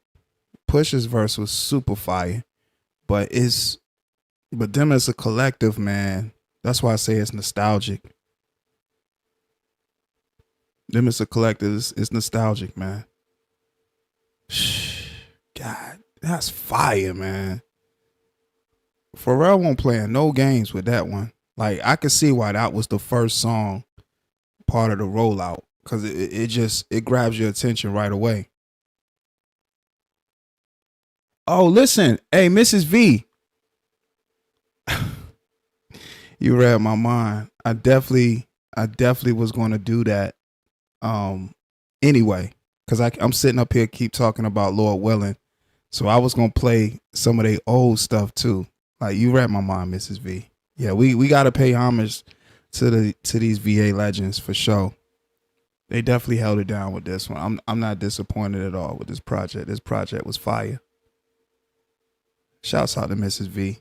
Pusha's verse was super fire, but them as a collective, man. That's why I say it's nostalgic. Them as a collective, it's nostalgic, man. God, that's fire, man. Pharrell won't play in no games with that one. Like, I could see why that was the first song part of the rollout, because it grabs your attention right away. Oh, listen, hey, Mrs. V, you read my mind. I definitely was going to do that. Anyway, because I'm sitting up here keep talking about Lord willing, so I was gonna play some of their old stuff too. Like, you read my mind, Mrs. V. Yeah, we gotta pay homage to these VA legends for sure. They definitely held it down with this one. I'm not disappointed at all with this project. This project was fire. Shouts out to Mrs. V.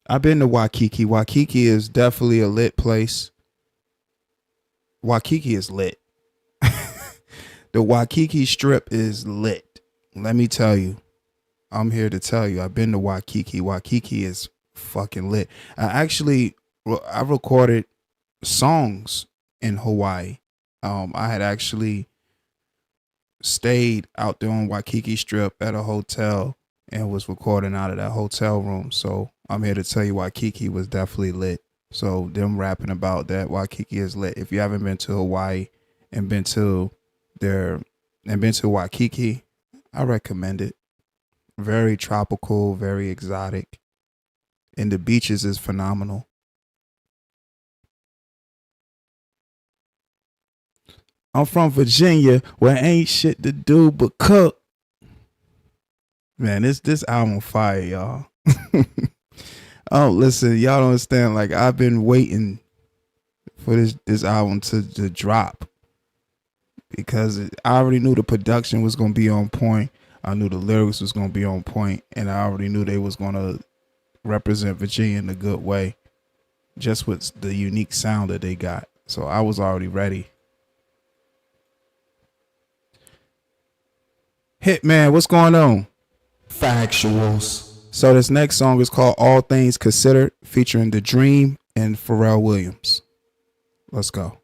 I've been to Waikiki. Waikiki is definitely a lit place. Waikiki is lit. The Waikiki Strip is lit. Let me tell you. I'm here to tell you. I've been to Waikiki. Waikiki is fucking lit. I recorded songs in Hawaii. I had actually stayed out there on Waikiki Strip at a hotel and was recording out of that hotel room. So I'm here to tell you Waikiki was definitely lit. So them rapping about that, Waikiki is lit. If you haven't been to Hawaii and been to Waikiki, I recommend it. Very tropical, very exotic. And the beaches is phenomenal. I'm from Virginia, where ain't shit to do but cook. Man, this album fire, y'all. Oh, listen, y'all don't understand. Like, I've been waiting for this album to drop, because I already knew the production was gonna be on point. I knew the lyrics was gonna be on point, and I already knew they was gonna represent Virginia in a good way, just with the unique sound that they got. So I was already ready. Hitman, what's going on? Factuals. So this next song is called All Things Considered, featuring The Dream and Pharrell Williams. Let's go.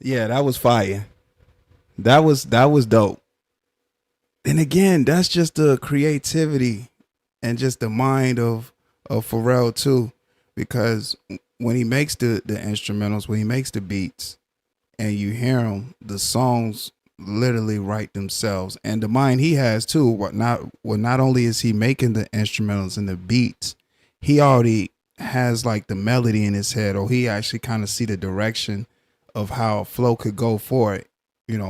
Yeah, that was fire. That was dope. And again, that's just the creativity and just the mind of Pharrell too, because when he makes the instrumentals, when he makes the beats, and you hear them, the songs literally write themselves. And the mind he has too. Not only is he making the instrumentals and the beats, he already has like the melody in his head, or he actually kind of see the direction of how a flow could go for it,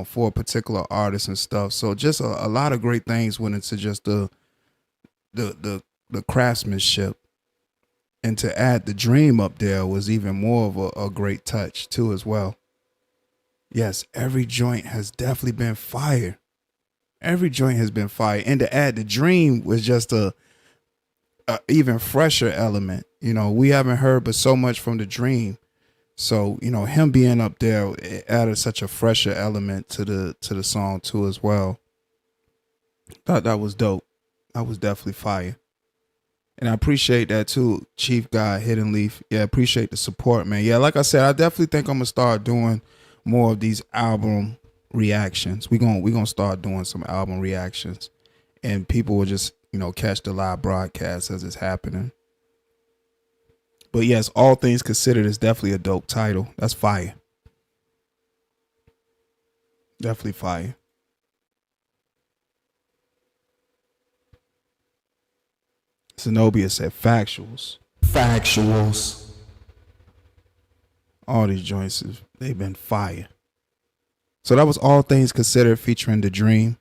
for a particular artist and stuff. So just a lot of great things went into just the the the craftsmanship. And to add the dream up there was even more of a great touch too as well. Yes, every joint has definitely been fire. Every joint has been fire. And to add the dream was just a even fresher element. We haven't heard but so much from the dream. So, him being up there, it added such a fresher element to the song too as well. Thought that was dope. That was definitely fire. And I appreciate that too, Chief Guy, Hidden Leaf. Yeah, appreciate the support, man. Yeah, like I said, I definitely think I'm gonna start doing more of these album reactions. We gonna start doing some album reactions, and people will just catch the live broadcast as it's happening. But yes, all things considered is definitely a dope title. That's fire. Definitely fire. Zenobia said factuals. Factuals. All these joints, they've been fire. So that was all things considered featuring The Dream.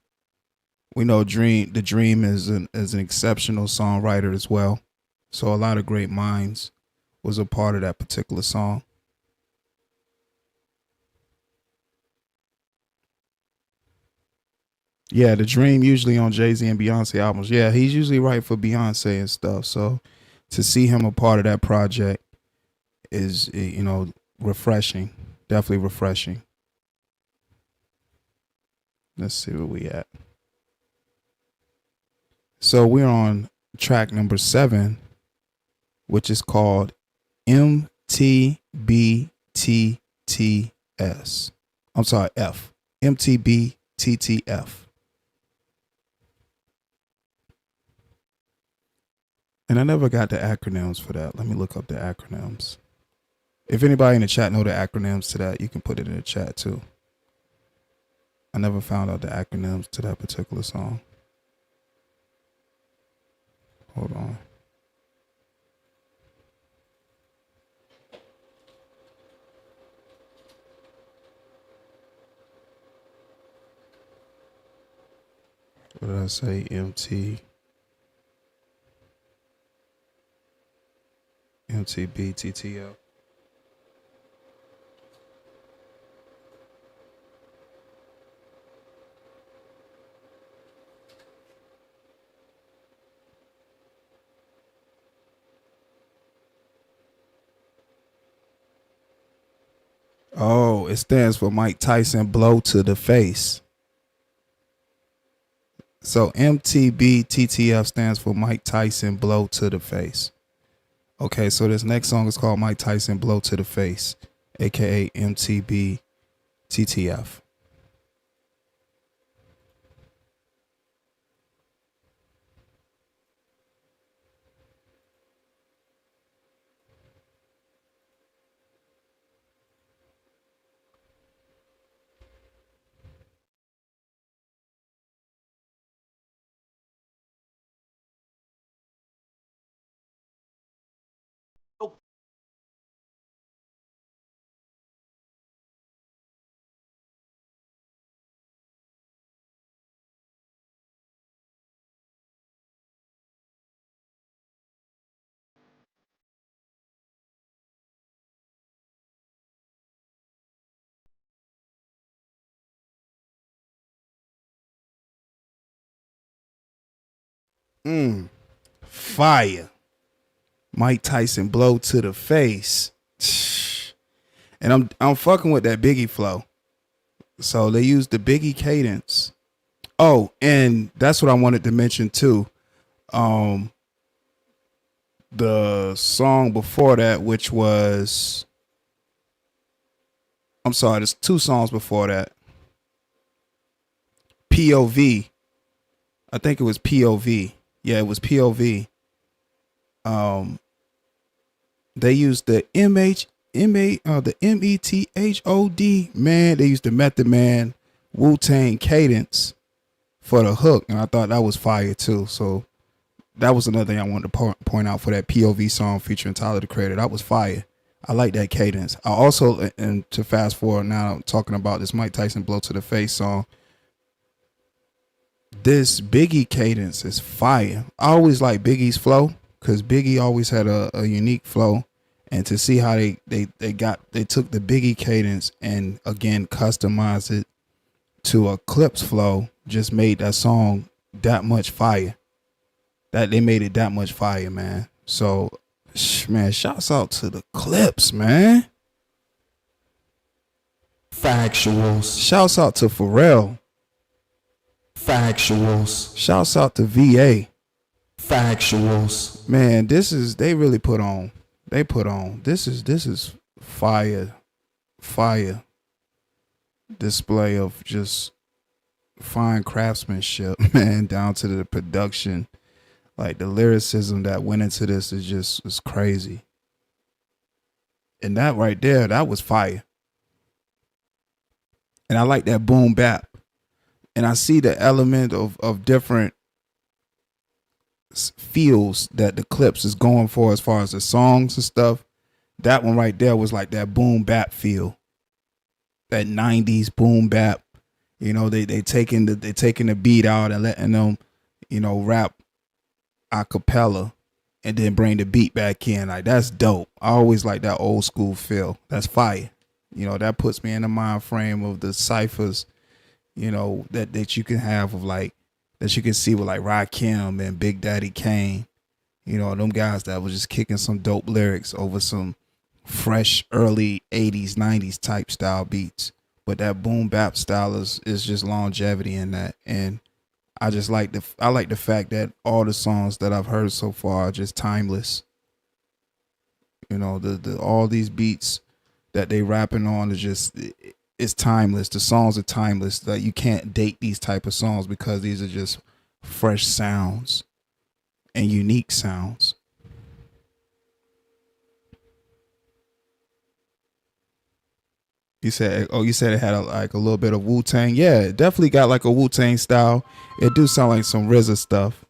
We know The Dream is an exceptional songwriter as well. So a lot of great minds was a part of that particular song. Yeah, The Dream usually on Jay-Z and Beyonce albums. Yeah, he's usually right for Beyonce and stuff. So to see him a part of that project is, refreshing. Definitely refreshing. Let's see where we at. So we're on track number 7, which is called MTBTTS. I'm sorry, F. MTBTTF. And I never got the acronyms for that. Let me look up the acronyms. If anybody in the chat know the acronyms to that, you can put it in the chat too. I never found out the acronyms to that particular song. Hold on. What did I say? MTBTTL. Oh, it stands for Mike Tyson blow to the face. So MTBTTF stands for Mike Tyson blow to the face. Okay, so this next song is called Mike Tyson blow to the face, aka MTBTTF. Fire. Mike Tyson blow to the face. And I'm fucking with that Biggie flow. So they used the Biggie cadence. Oh, and that's what I wanted to mention too. The song before that, which was I'm sorry, there's 2 songs before that. POV. I think it was POV. Yeah, it was POV. They used the the METHOD, man. They used the Method Man Wu-Tang cadence for the hook, and I thought that was fire too. So that was another thing I wanted to point out for that POV song featuring Tyler the Creator. That was fire. I like that cadence. I also, and to fast forward now, talking about this Mike Tyson Blow to the Face song, this Biggie cadence is fire. I always like Biggie's flow because Biggie always had a unique flow, and to see how they took the Biggie cadence and again customized it to a Clipse flow just made that song that much fire. That they made it that much fire, man. So, man, shouts out to the Clipse, man. Factuals. Shouts out to Pharrell. Factuals. Shouts out to VA. Factuals. Man, they really put on. They put on. This is fire display of just fine craftsmanship, man, down to the production. Like the lyricism that went into this is crazy. And that right there, that was fire. And I like that boom bap. And I see the element of different feels that the Clipse is going for as far as the songs and stuff. That one right there was like that boom bap feel. That 90s boom bap. You know, they taking the beat out and letting them, you know, rap a cappella and then bring the beat back in. Like, that's dope. I always like that old school feel. That's fire. You know, that puts me in the mind frame of the ciphers, you know, that you can have of like, that you can see with like Rakim and Big Daddy Kane. You know, them guys that was just kicking some dope lyrics over some fresh early 80s, 90s type style beats. But that boom bap style is just longevity in that. And I just like the fact that all the songs that I've heard so far are just timeless. You know, the all these beats that they rapping on is just, it's timeless. The songs are timeless. That you can't date these type of songs because these are just fresh sounds and unique sounds. You said it had like a little bit of Wu-Tang. Yeah, it definitely got like a Wu-Tang style. It do sound like some RZA stuff.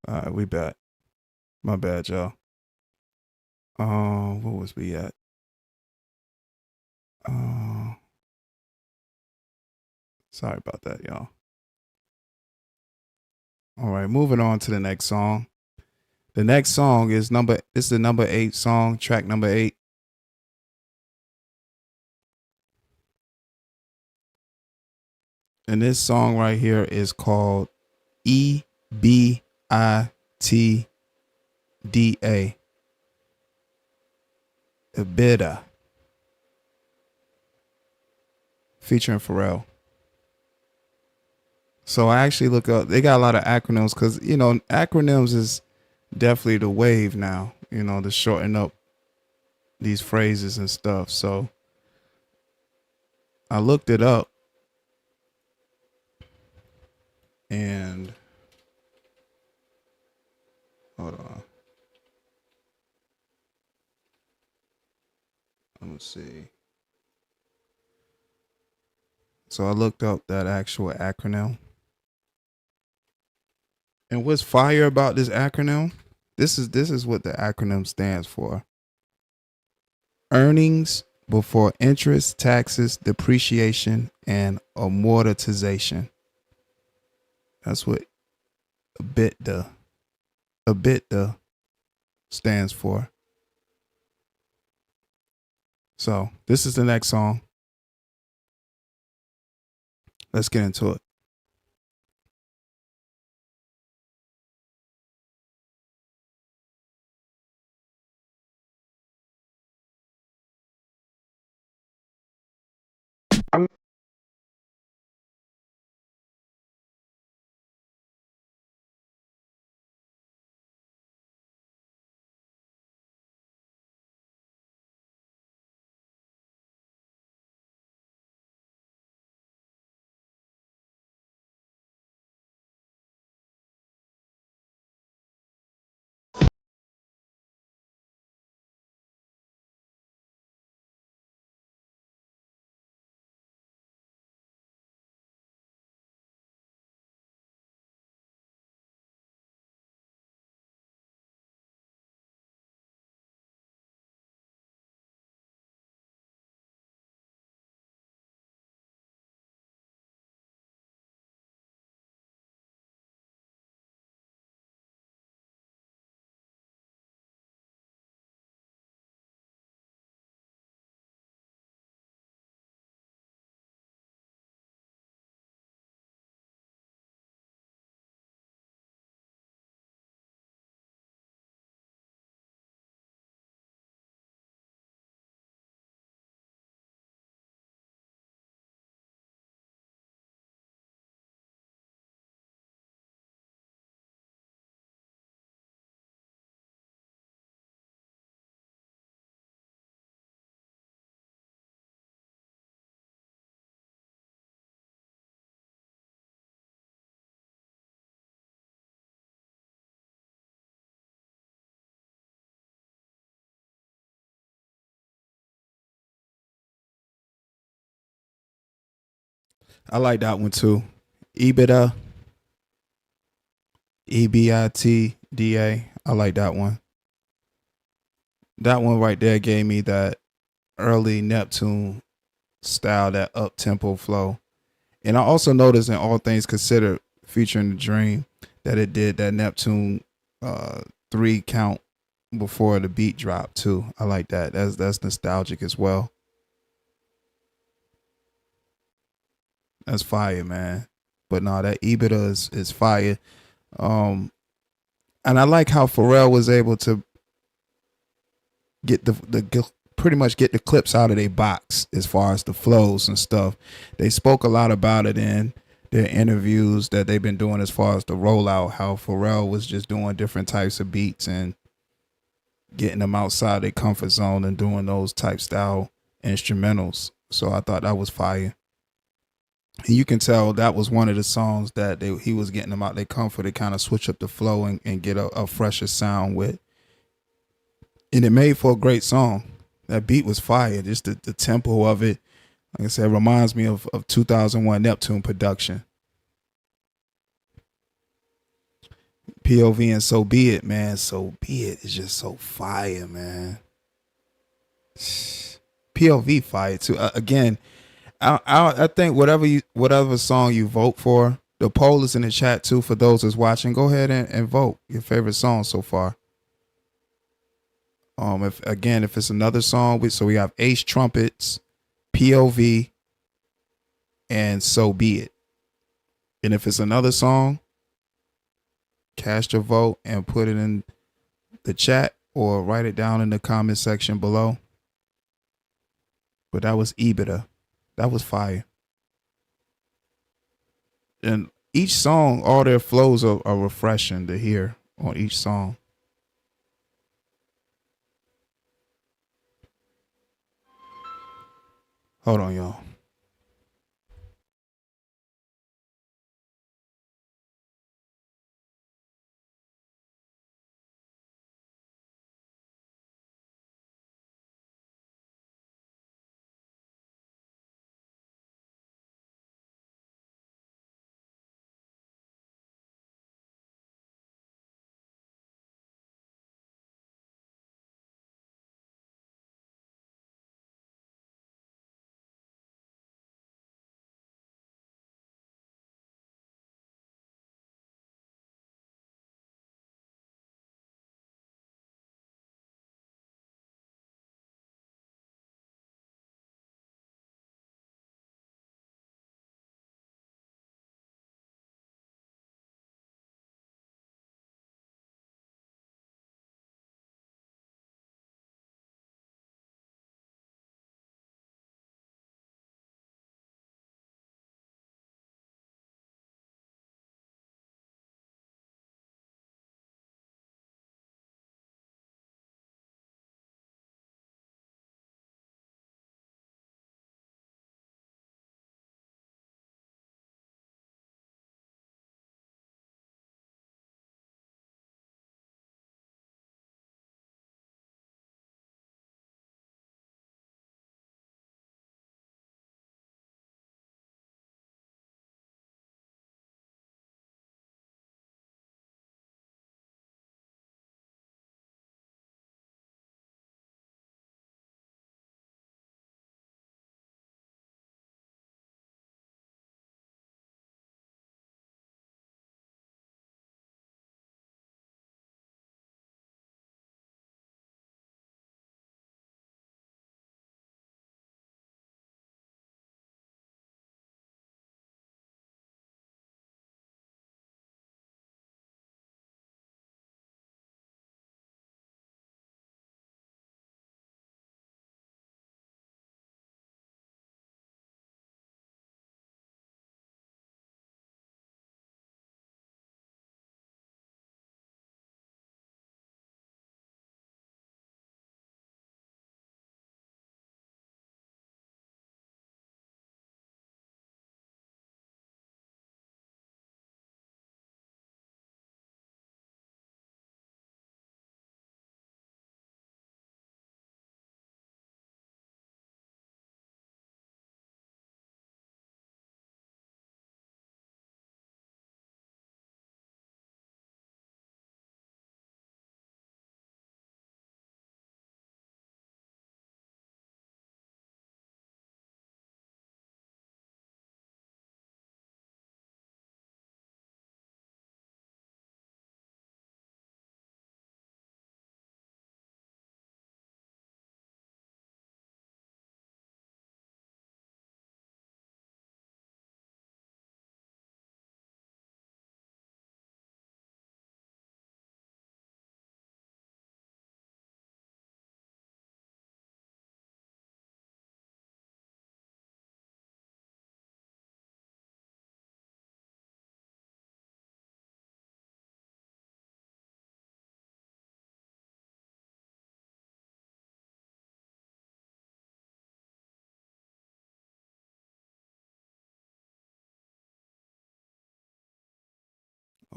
All right, we back. My bad, y'all. What was we at? Sorry about that, y'all. All right, moving on to the next song. The next song is the number 8 song, track number 8. And this song right here is called EBIDA, EBIDA, featuring Pharrell. So I actually look up, they got a lot of acronyms because, you know, acronyms is definitely the wave now, you know, to shorten up these phrases and stuff. So I looked it up and hold on. Let me see. So I looked up that actual acronym. And what's fire about this acronym? This is what the acronym stands for. Earnings before interest, taxes, depreciation, and amortization. That's what EBIDA stands for. So this is the next song. Let's get into it. I like that one too. EBIDA, EBITDA. I like that one. That one right there gave me that early Neptune style, that up tempo flow. And I also noticed in All Things Considered, featuring the Dream, that it did that Neptune 3 count before the beat drop too. I like that. That's nostalgic as well. That's fire, man. But no, that EBIDA is fire. And I like how Pharrell was able to get the pretty much get the Clipse out of their box as far as the flows and stuff. They spoke a lot about it in their interviews that they've been doing as far as the rollout, how Pharrell was just doing different types of beats and getting them outside their comfort zone and doing those type style instrumentals. So I thought that was fire. And you can tell that was one of the songs that he was getting them out their comfort to kind of switch up the flow and get a fresher sound with. And it made for a great song. That beat was fire. Just the tempo of it, like I said, reminds me of 2001 Neptune production. POV and So Be It, man. So Be It is just so fire, man. POV fire too. Again, I think whatever song you vote for, the poll is in the chat too for those that's watching. Go ahead and vote your favorite song so far. If it's another song, so we have Ace Trumpets, POV, and So Be It. And if it's another song, cast your vote and put it in the chat or write it down in the comment section below. But that was EBIDA. That was fire. And each song, all their flows are refreshing to hear on each song. Hold on, y'all.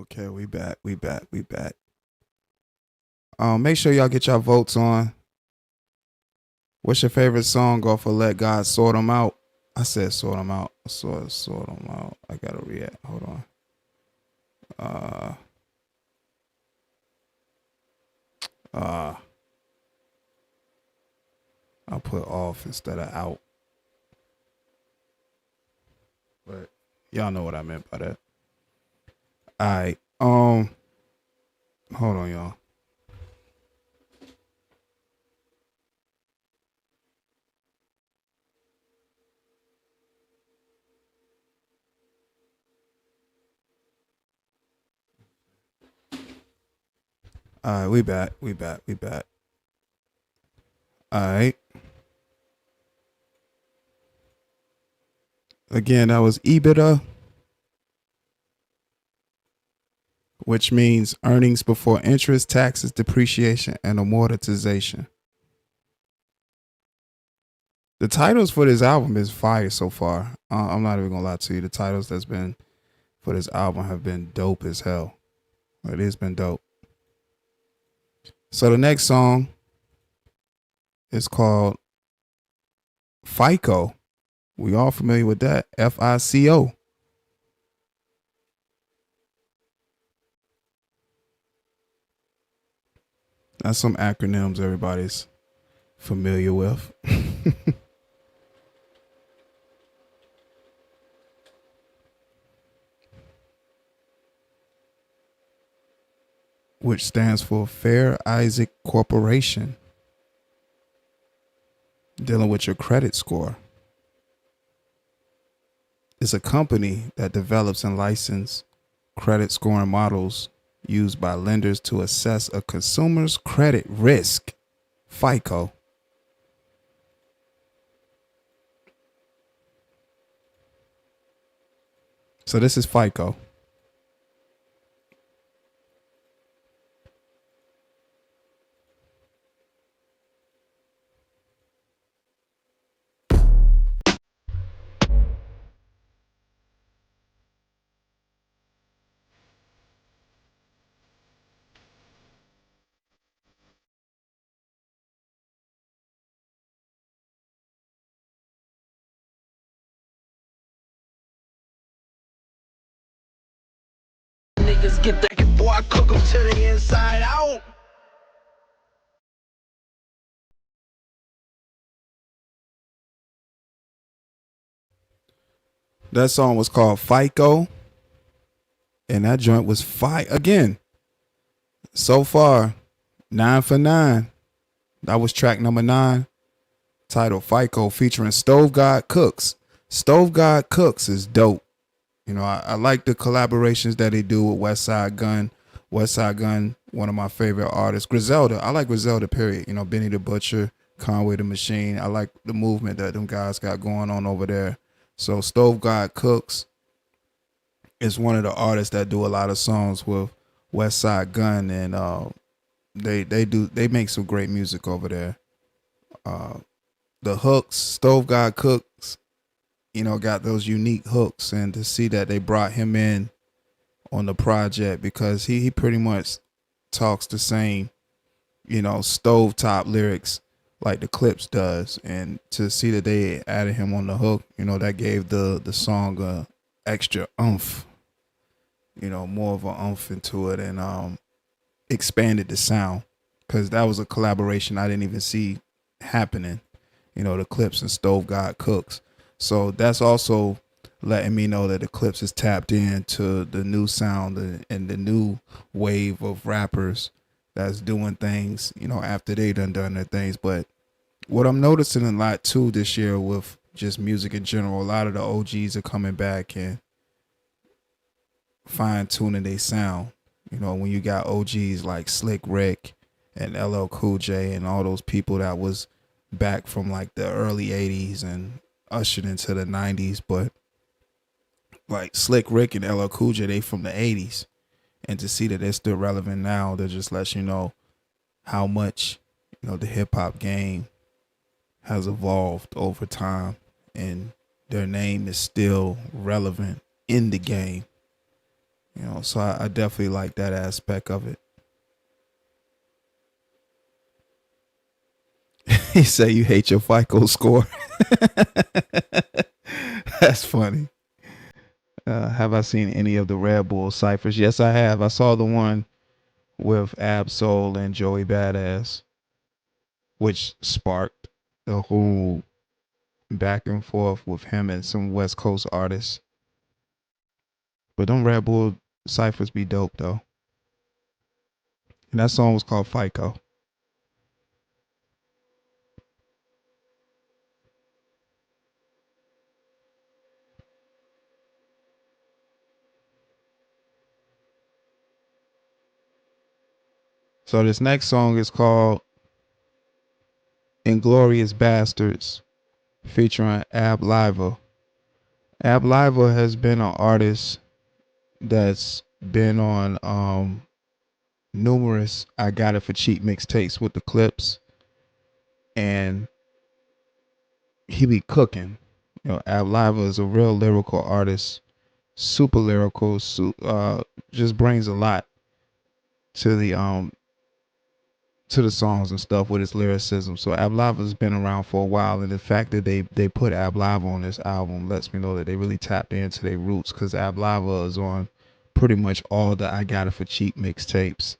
Okay, we back. Make sure y'all get your votes on. What's your favorite song off of Let God Sort 'Em Out? I said sort 'em out. Sort 'em out. I gotta react. Hold on. put off instead of out. But y'all know what I meant by that. All right. Hold on, y'all. All right, we back. All right. Again, that was EBIDA, which means earnings before interest, taxes, depreciation, and amortization. The titles for this album is fire so far. I'm not even gonna lie to you. The titles that's been for this album have been dope as hell. It has been dope. So the next song is called FICO. We all familiar with that. FICO. That's some acronyms everybody's familiar with. Which stands for Fair Isaac Corporation. Dealing with your credit score. It's a company that develops and licenses credit scoring models used by lenders to assess a consumer's credit risk. FICO. So this is FICO. Niggas get that boy, I cook them to the inside out. That song was called FICO. And that joint was fire. Again, so far, 9 for 9. That was track number 9. Titled FICO, featuring Stove God Cooks. Stove God Cooks is dope. You know, I like the collaborations that they do with West Side Gun. West Side Gun, one of my favorite artists. Griselda, I like Griselda, period. You know, Benny the Butcher, Conway the Machine. I like the movement that them guys got going on over there. So Stove God Cooks is one of the artists that do a lot of songs with West Side Gun, and they make some great music over there. The hooks, Stove God Cooks, you know, got those unique hooks, and to see that they brought him in on the project, because he pretty much talks the same, you know, stovetop lyrics like the Clipse does, and to see that they added him on the hook, you know, that gave the song a extra oomph, you know, more of an oomph into it, and expanded the sound, because that was a collaboration I didn't even see happening, you know, the Clipse and Stove God Cooks. So that's also letting me know that the Clipse is tapped into the new sound and the new wave of rappers that's doing things, you know, after they done their things. But what I'm noticing a lot too this year with just music in general, a lot of the OGs are coming back and fine tuning their sound. You know, when you got OGs like Slick Rick and LL Cool J and all those people that was back from like the early 80s and ushered into the 90s, but like Slick Rick and LL Cool J, they from the 80s, and to see that they're still relevant now, that just lets you know how much, you know, the hip hop game has evolved over time, and their name is still relevant in the game. You know, so I definitely like that aspect of it. He say you hate your FICO score. That's funny. Have I seen any of the Red Bull ciphers? Yes, I have. I saw the one with Ab Soul and Joey Badass, which sparked the whole back and forth with him and some West Coast artists. But them Red Bull ciphers be dope though. And that song was called FICO. So this next song is called Inglorious Bastards featuring Ab Liva. Ab Liva has been an artist that's been on numerous I Got It For Cheap mixtapes with the Clipse, and he be cooking. You know, Ab Liva is a real lyrical artist, super lyrical, just brings a lot to the songs and stuff with his lyricism. So Ab Liva's been around for a while, and the fact that they put Ab Liva on this album lets me know that they really tapped into their roots, because Ab Liva is on pretty much all the I Got It For Cheap mixtapes.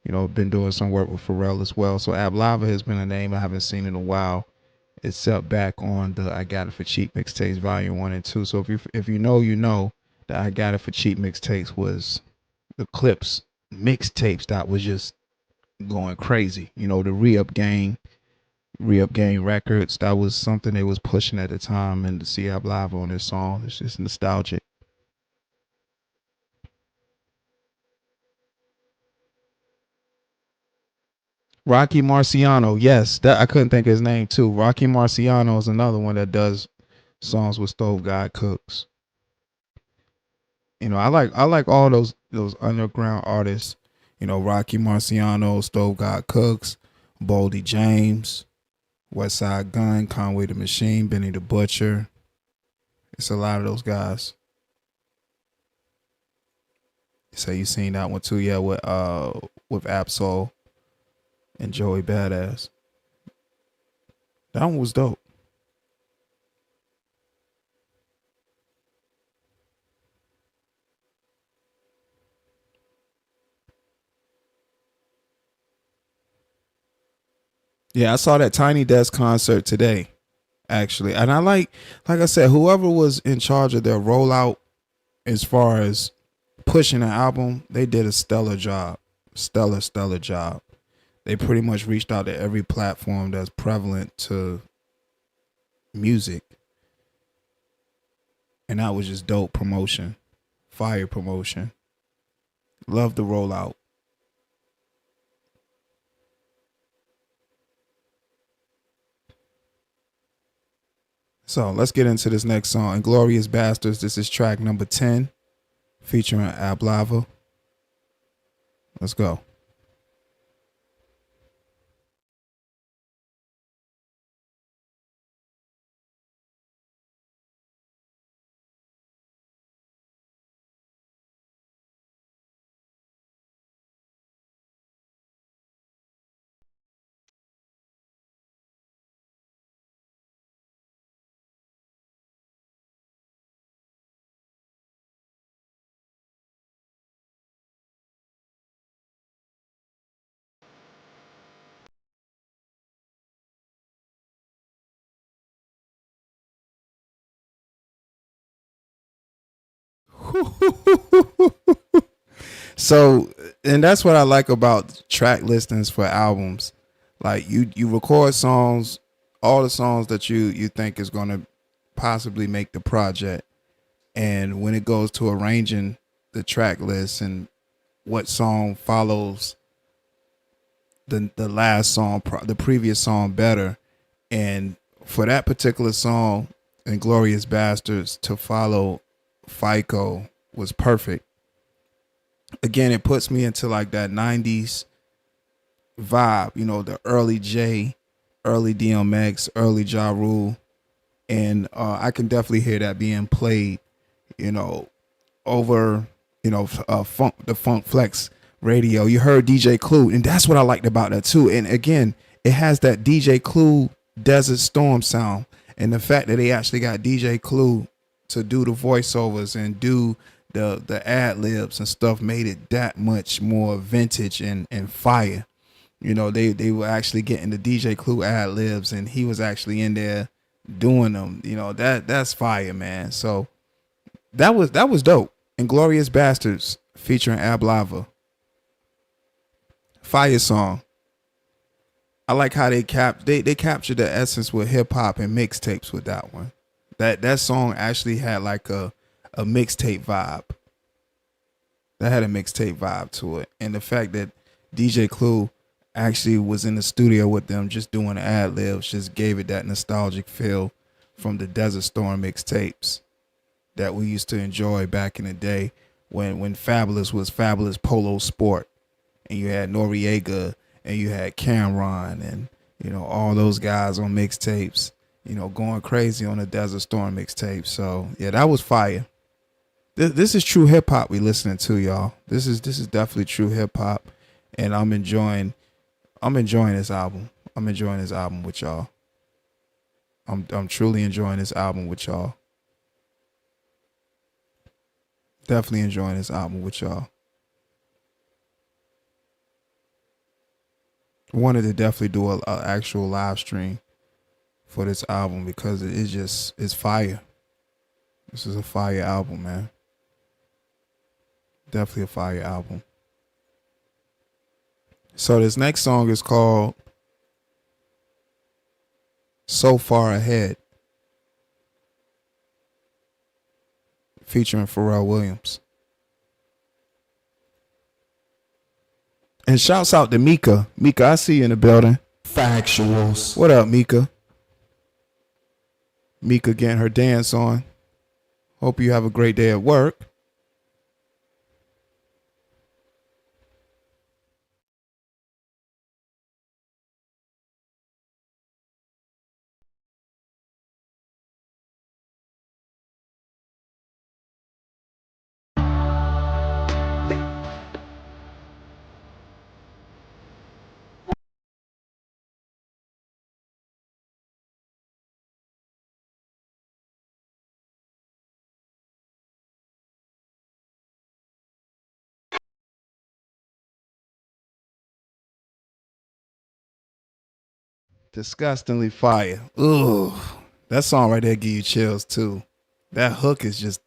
You know, been doing some work with Pharrell as well. So Ab Liva has been a name I haven't seen in a while, except back on the I Got It For Cheap mixtapes volume 1 and 2. So if you know, you know that I Got It For Cheap mixtapes was the Clipse mixtapes that was just going crazy. You know, the Re-Up Gang Records, that was something they was pushing at the time, and to see Ab Live on this song, it's just nostalgic. Rocky Marciano, yes, that I couldn't think of his name too. Rocky Marciano is another one that does songs with Stove God Cooks. You know, I like all those underground artists. You know, Rocky Marciano, Stove God Cooks, Boldy James, West Side Gun, Conway the Machine, Benny the Butcher. It's a lot of those guys. So you seen that one too, yeah, with Absol and Joey Badass. That one was dope. Yeah, I saw that Tiny Desk concert today, actually. And I like I said, whoever was in charge of their rollout as far as pushing the album, they did a stellar job. Stellar job. They pretty much reached out to every platform that's prevalent to music. And that was just dope promotion. Fire promotion. Love the rollout. So let's get into this next song, Inglorious Bastards. This is track number 10, featuring Ab Liva. Let's go. So, and that's what I like about track listings for albums. Like you record songs, all the songs that you think is going to possibly make the project, and when it goes to arranging the track list and what song follows the last song, the previous song better, and for that particular song, Inglorious Bastards, to follow FICO was perfect. Again, it puts me into like that 90s vibe, you know, the early J, early DMX, early Ja Rule. And I can definitely hear that being played, you know, over, you know, the Funk Flex radio. You heard DJ Clue, and that's what I liked about that too. And again, it has that DJ Clue Desert Storm sound. And the fact that they actually got DJ Clue to do the voiceovers and do the ad libs and stuff made it that much more vintage and fire. You know, they were actually getting the DJ Clue ad libs, and he was actually in there doing them. You know, that's fire, man. So that was dope. Inglorious Bastards featuring Ab Lava. Fire song. I like how they captured the essence with hip hop and mixtapes with that one. That song actually had like a mixtape vibe. That had a mixtape vibe to it. And the fact that DJ Clue actually was in the studio with them just doing ad libs just gave it that nostalgic feel from the Desert Storm mixtapes that we used to enjoy back in the day when Fabulous was Fabulous Polo Sport, and you had Noriega and you had Cameron and, you know, all those guys on mixtapes, you know, going crazy on the Desert Storm mixtape. So yeah, that was fire. This is true hip hop we listening to, y'all. This is definitely true hip hop, and I'm enjoying this album. I'm enjoying this album with y'all. I'm truly enjoying this album with y'all. Definitely enjoying this album with y'all. Wanted to definitely do a actual live stream for this album because it's fire. This is a fire album, man. Definitely a fire album. So this next song is called So Far Ahead, featuring Pharrell Williams. And shouts out to Mika. Mika, I see you in the building. Factuals. What up, Mika? Mika getting her dance on. Hope you have a great day at work. Disgustingly fire. Ooh, that song right there give you chills too. That hook is just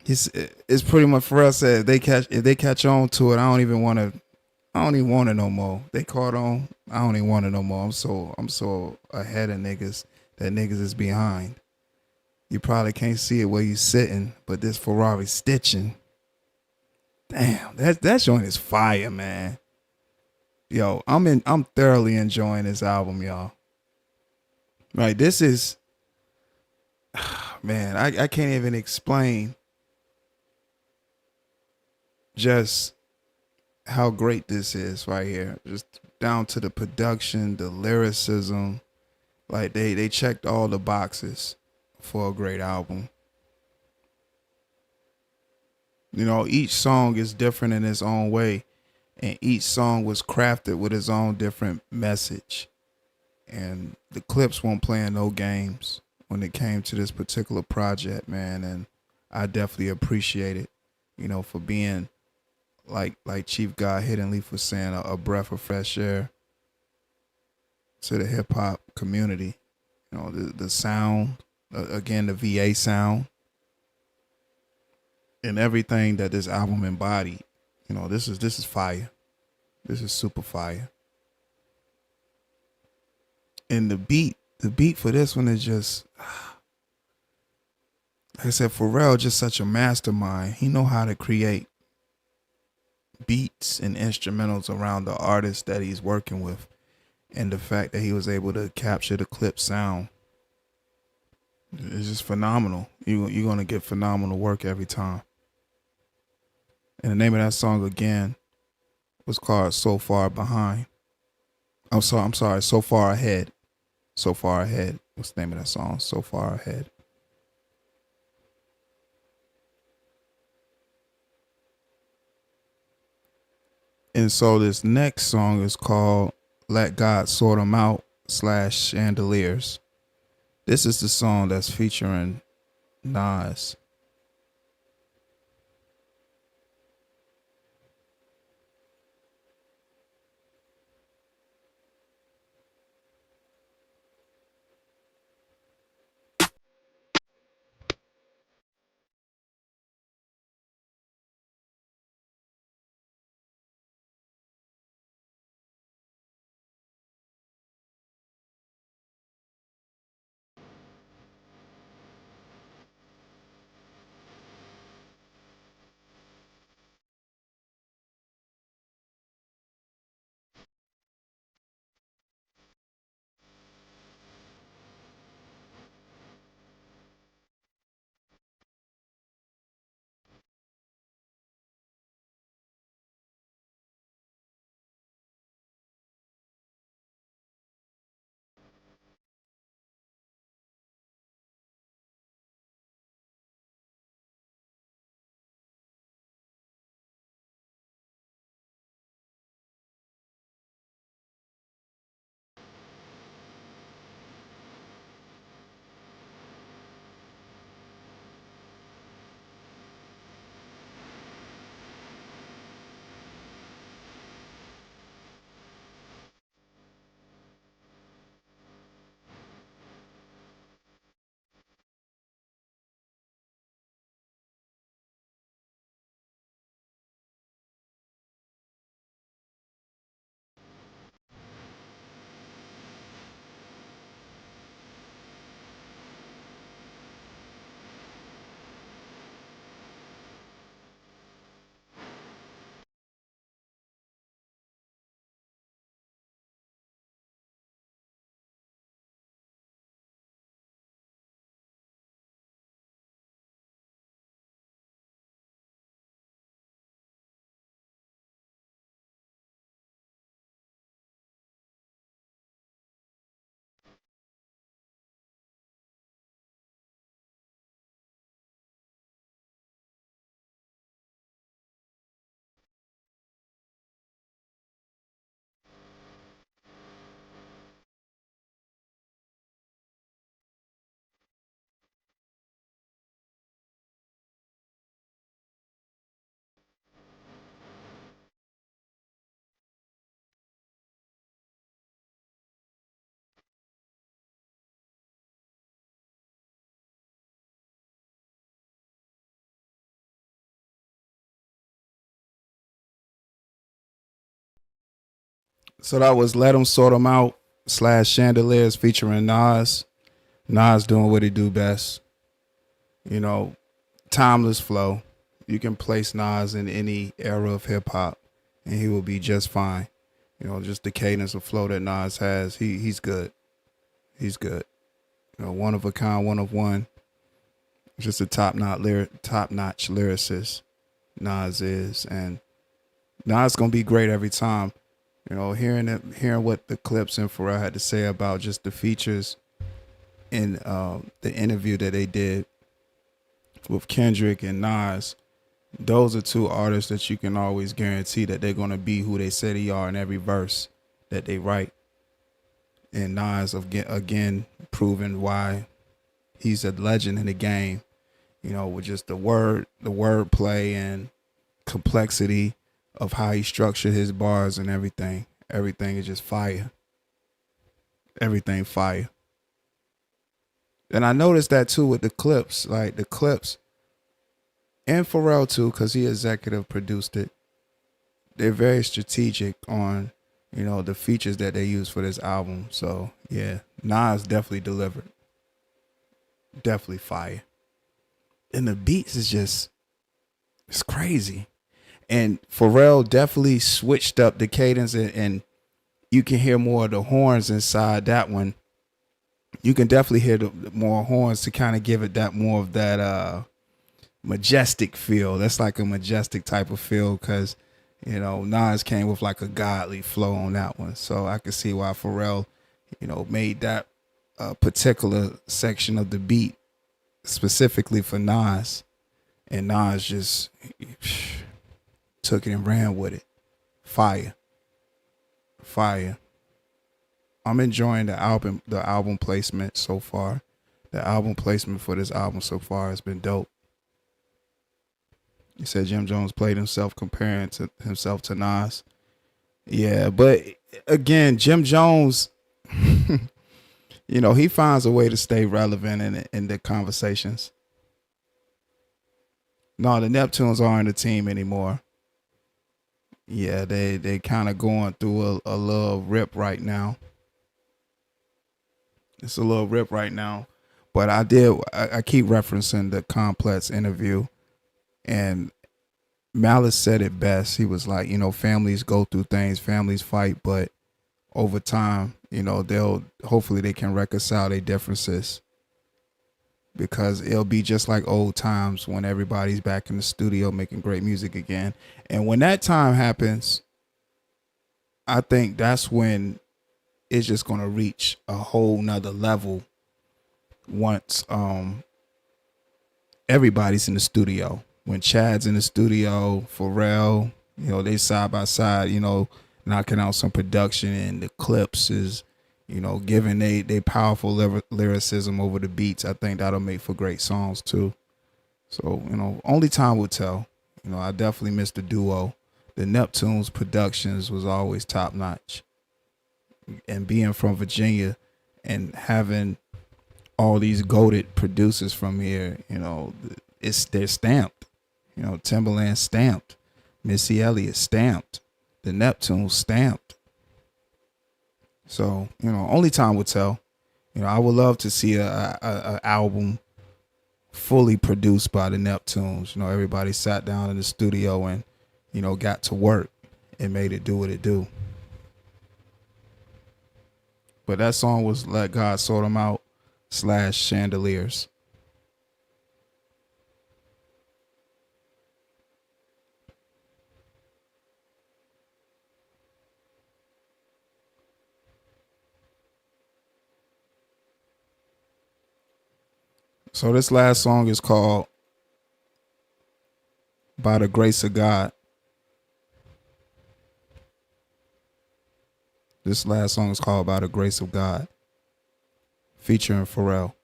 it's pretty much for us said if they catch on to it, I don't even want it no more. They caught on, I don't even want it no more. I'm so ahead of niggas that niggas is behind. You probably can't see it where you sitting, but this Ferrari stitching. Damn, that joint is fire, man. Yo, I'm thoroughly enjoying this album, y'all. Right, this is, man, I can't even explain just how great this is right here. Just down to the production, the lyricism. Like they checked all the boxes for a great album. You know, each song is different in its own way, and each song was crafted with its own different message. And the Clipse won't play no games when it came to this particular project, man. And I definitely appreciate it, you know, for being like Chief God Hidden Leaf was saying, a breath of fresh air to the hip hop community. You know, the sound, again, the VA sound, and everything that this album embodied. You know, this is fire. This is super fire. And the beat for this one is just, like I said, Pharrell just such a mastermind. He know how to create beats and instrumentals around the artist that he's working with, and the fact that he was able to capture the Clipse sound is just phenomenal. You're gonna get phenomenal work every time. And the name of that song again was called So Far Behind. I'm sorry, So Far Ahead. So Far Ahead. What's the name of that song? So Far Ahead. And so this next song is called Let God Sort 'Em Out /Chandeliers. This is the song that's featuring Nas. So that was Let 'Em Sort 'Em Out / Chandeliers featuring Nas. Nas doing what he do best. You know, timeless flow. You can place Nas in any era of hip hop and he will be just fine. You know, just the cadence of flow that Nas has. He's good. He's good. You know, one of a kind, one of one. Just a top-notch lyricist. Nas is, and Nas gonna be great every time. You know, hearing what the Clipse and Pharrell had to say about just the features in the interview that they did with Kendrick and Nas. Those are two artists that you can always guarantee that they're gonna be who they say they are in every verse that they write. And Nas again proving why he's a legend in the game. You know, with just the wordplay and complexity of how he structured his bars and everything. Everything is just fire. Everything fire. And I noticed that too with the Clipse. Like the Clipse and Pharrell too, because he executive produced it. They're very strategic on, you know, the features that they use for this album. So yeah, Nas definitely delivered. Definitely fire. And the beats is just, it's crazy. And Pharrell definitely switched up the cadence, and you can hear more of the horns inside that one. You can definitely hear the more horns to kind of give it that more of that majestic feel. That's like a majestic type of feel because, you know, Nas came with like a godly flow on that one. So I can see why Pharrell, you know, made that particular section of the beat specifically for Nas. And Nas just took it and ran with it. Fire. I'm enjoying the album placement so far. The album placement for this album so far has been dope. You said Jim Jones played himself comparing to himself to Nas. Yeah, but again, Jim Jones, you know, he finds a way to stay relevant in the conversations. No, the Neptunes aren't a team anymore. Yeah, they kind of going through a little rip right now. It's a little rip right now. But I keep referencing the Complex interview, and Malice said it best. He was like, you know, families go through things, families fight, but over time, you know, hopefully they can reconcile their differences, because it'll be just like old times when everybody's back in the studio making great music again. And when that time happens, I think that's when it's just going to reach a whole nother level once everybody's in the studio. When Chad's in the studio, Pharrell, you know, they side by side, you know, knocking out some production, and the Clipse is, you know, giving they powerful lyricism over the beats. I think that'll make for great songs too. So, you know, only time will tell. You know, I definitely miss the duo. The Neptunes productions was always top notch. And being from Virginia and having all these goated producers from here, you know, they're stamped. You know, Timbaland stamped, Missy Elliott stamped, the Neptunes stamped. So, you know, only time will tell. You know, I would love to see a album fully produced by the Neptunes. You know, everybody sat down in the studio and, you know, got to work and made it do what it do. But that song was Let God Sort 'Em Out / Chandeliers. So this last song is called By the Grace of God. This last song is called By the Grace of God, featuring Pharrell.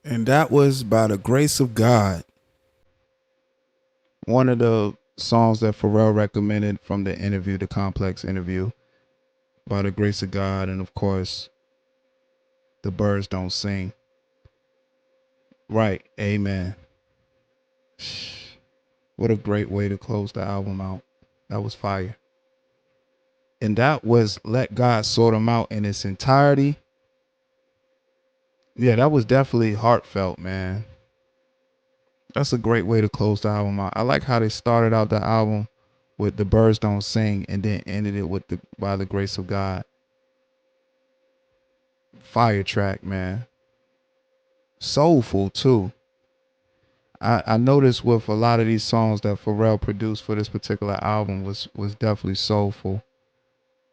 And that was By the Grace of God. One of the songs that Pharrell recommended from the interview, the Complex interview, By the Grace of God, and of course, The Birds Don't Sing. Right, amen. What a great way to close the album out. That was fire. And that was Let God Sort 'Em Out in its entirety. Yeah, that was definitely heartfelt, man. That's a great way to close the album out. I like how they started out the album with The Birds Don't Sing and then ended it with the By the Grace of God. Fire track, man. Soulful too. I noticed with a lot of these songs that Pharrell produced for this particular album was definitely soulful.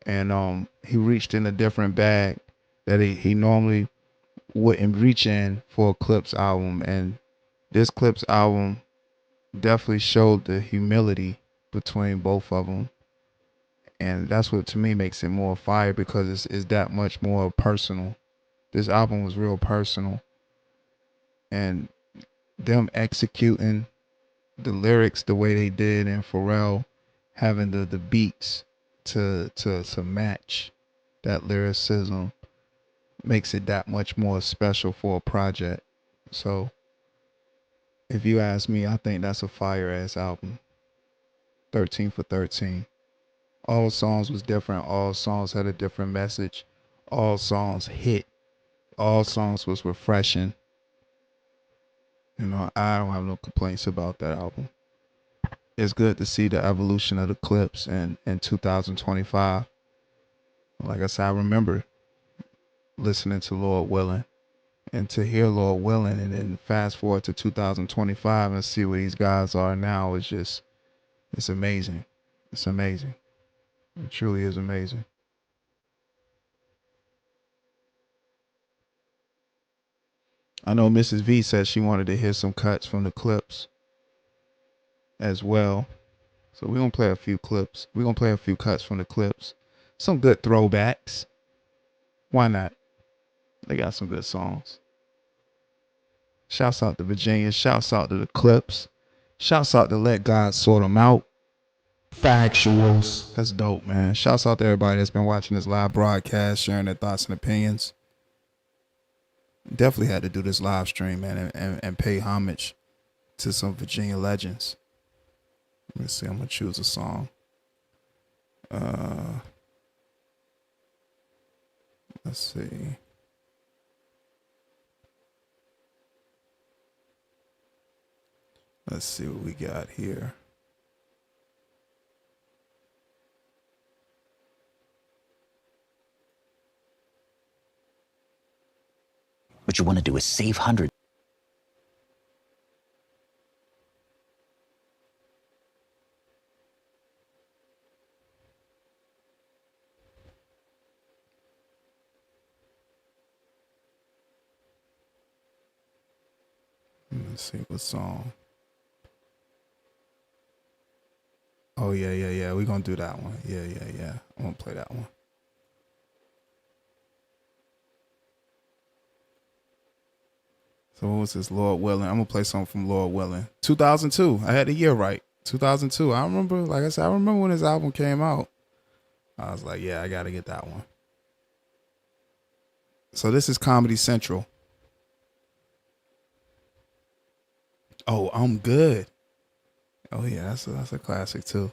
And he reached in a different bag that he normally wouldn't reach in for a Clipse album. And this Clipse album definitely showed the humility between both of them. And that's what to me makes it more fire, because it's that much more personal. This album was real personal. And them executing the lyrics the way they did, and Pharrell having the beats to match that lyricism makes it that much more special for a project. So if you ask me, I think that's a fire ass album. 13 for 13. All songs was different. All songs had a different message. All songs hit. All songs was refreshing. You know, I don't have no complaints about that album. It's good to see the evolution of the Clipse in 2025. Like I said, I remember listening to Lord Willing, and to hear Lord Willing and then fast forward to 2025 and see where these guys are now is just, it's amazing. It's amazing. It truly is amazing. I know Mrs. V said she wanted to hear some cuts from the Clipse as well. So we're going to play a few clips. We're going to play a few cuts from the Clipse. Some good throwbacks. Why not? They got some good songs. Shouts out to Virginia. Shouts out to the Clipse. Shouts out to Let God Sort 'Em Out. Factuals. That's dope, man. Shouts out to everybody that's been watching this live broadcast, sharing their thoughts and opinions. Definitely had to do this live stream, man, and pay homage to some Virginia legends. Let's see, I'm going to choose a song. Let's see. Let's see what we got here. What you want to do is save hundreds. Let's see what song. Oh, yeah. We're going to do that one. Yeah. I'm going to play that one. So what was this? Lord Willing. I'm going to play something from Lord Willing. 2002. I had the year right. 2002. I remember, like I said, I remember when his album came out. I was like, yeah, I got to get that one. So this is Comedy Central. Oh, I'm good. Oh, yeah, that's a classic, too.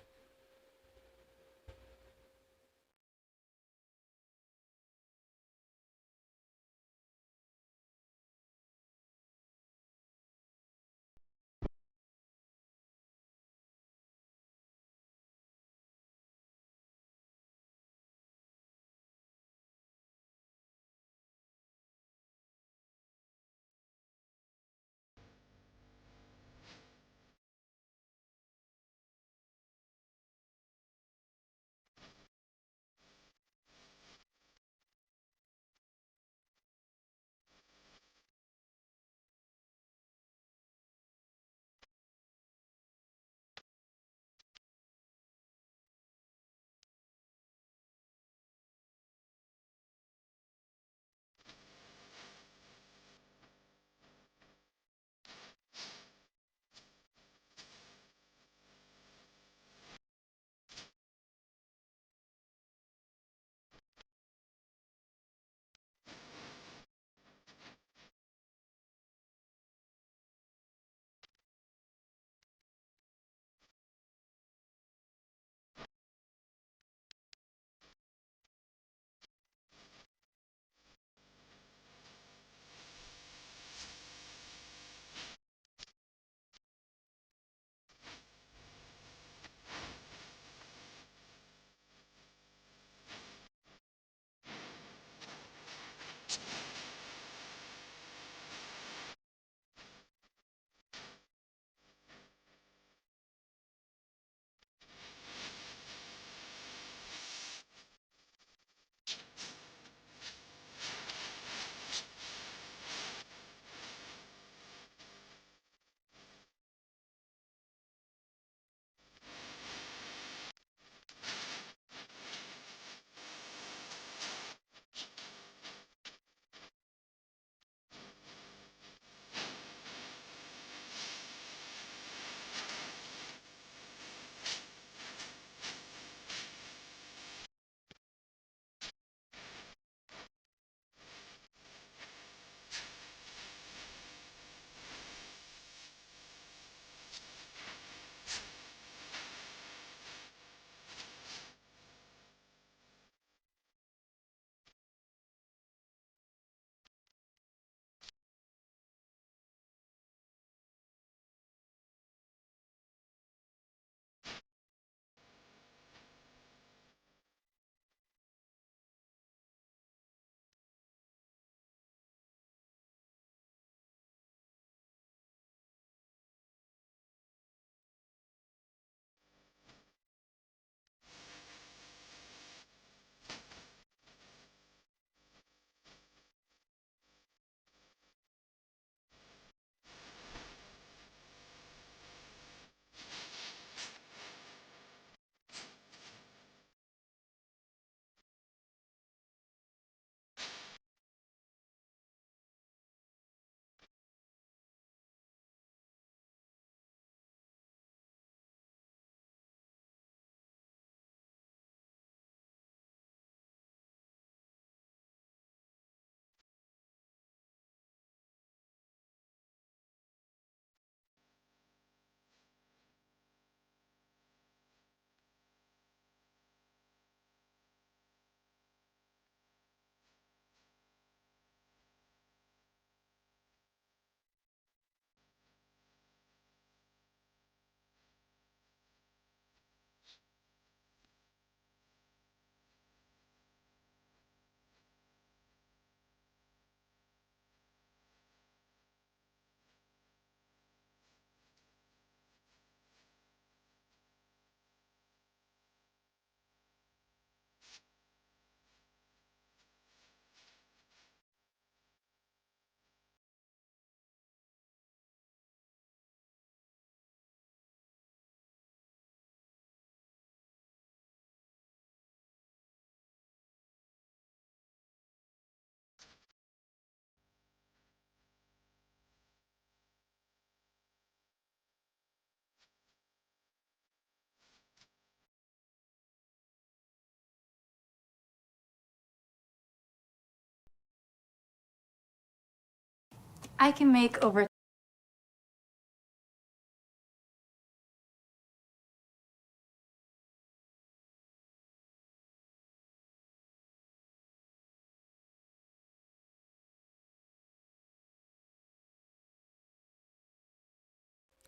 I can make over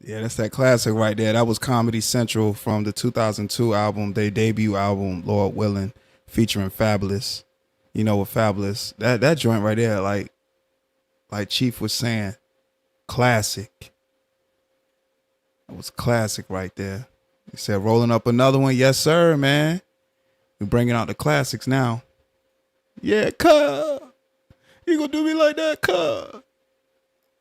Yeah, that's that classic right there. That was Comedy Central from the 2002 album, their debut album, Lord Willing, featuring Fabulous. You know what Fabulous? That joint right there, like Chief was saying, classic. It was classic right there. He said, rolling up another one. Yes, sir, man. We're bringing out the classics now. Yeah, cuh. You gonna do me like that, cuh?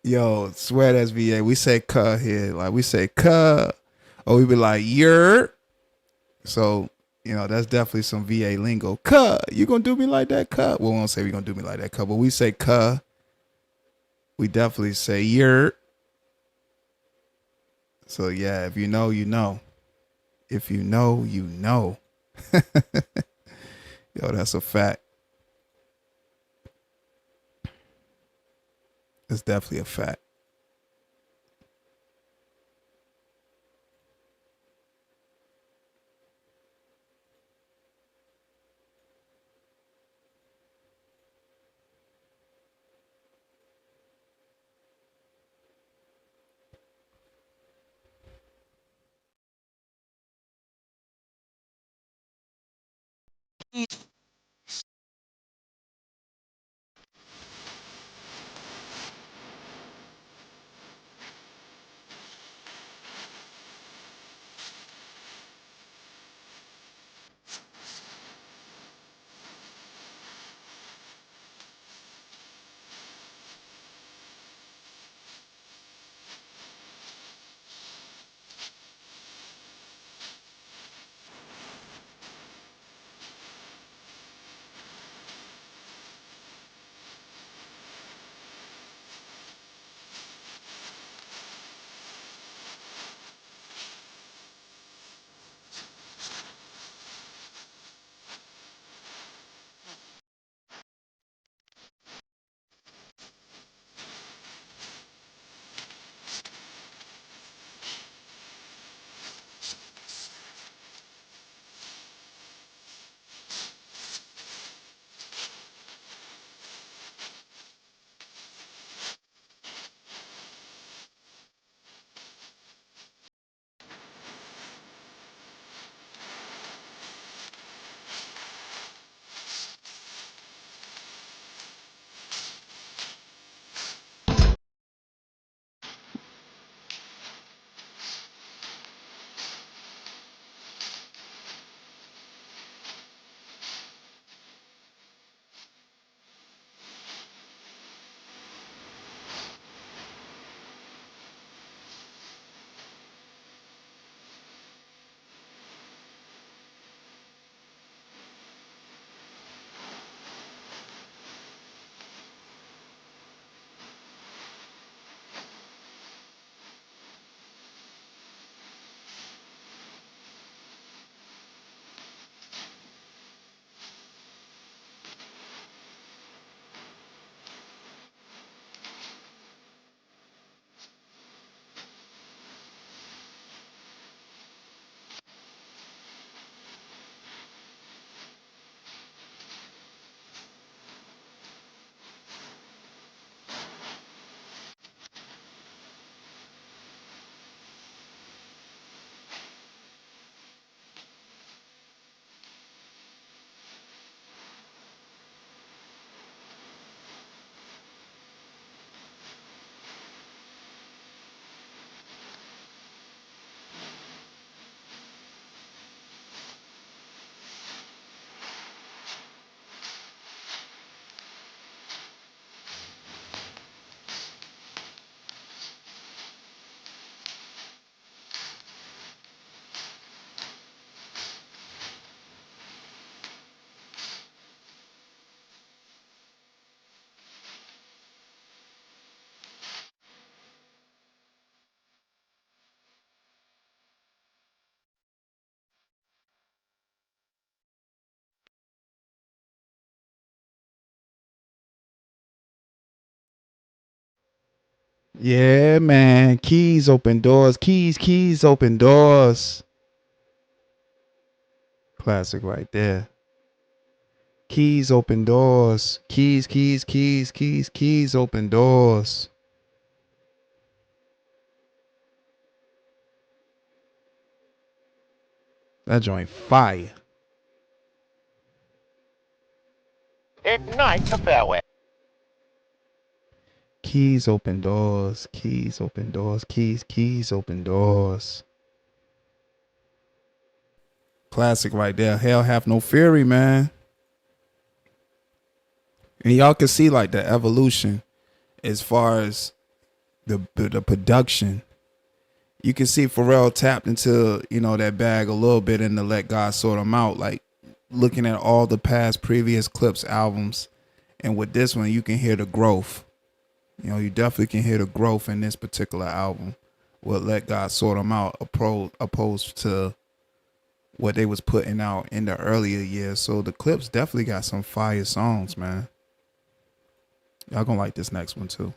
Yo, swear that's VA. We say cuh here. Like, we say cuh. Or we be like, yer. So, you know, that's definitely some VA lingo. Cuh. You gonna do me like that, cuh? Well, we won't say we gonna do me like that, cuh. But we say cuh. We definitely say yer. So, yeah, if you know, you know. If you know, you know. Yo, that's a fact. It's definitely a fact. Yeah, man. Keys open doors. Keys open doors. Classic right there. Keys open doors. Keys open doors. That joint fire. Ignite the fairway. Keys open doors. Keys open doors. Keys open doors. Classic right there. Hell have no fury, man. And y'all can see like the evolution as far as the production. You can see Pharrell tapped into, you know, that bag a little bit and to let God sort him out. Like looking at all the past previous Clipse albums, and with this one, you can hear the growth. You know, you definitely can hear the growth in this particular album. What let God sort him out, opposed to what they was putting out in the earlier years. So the Clipse definitely got some fire songs, man. Y'all gonna like this next one too.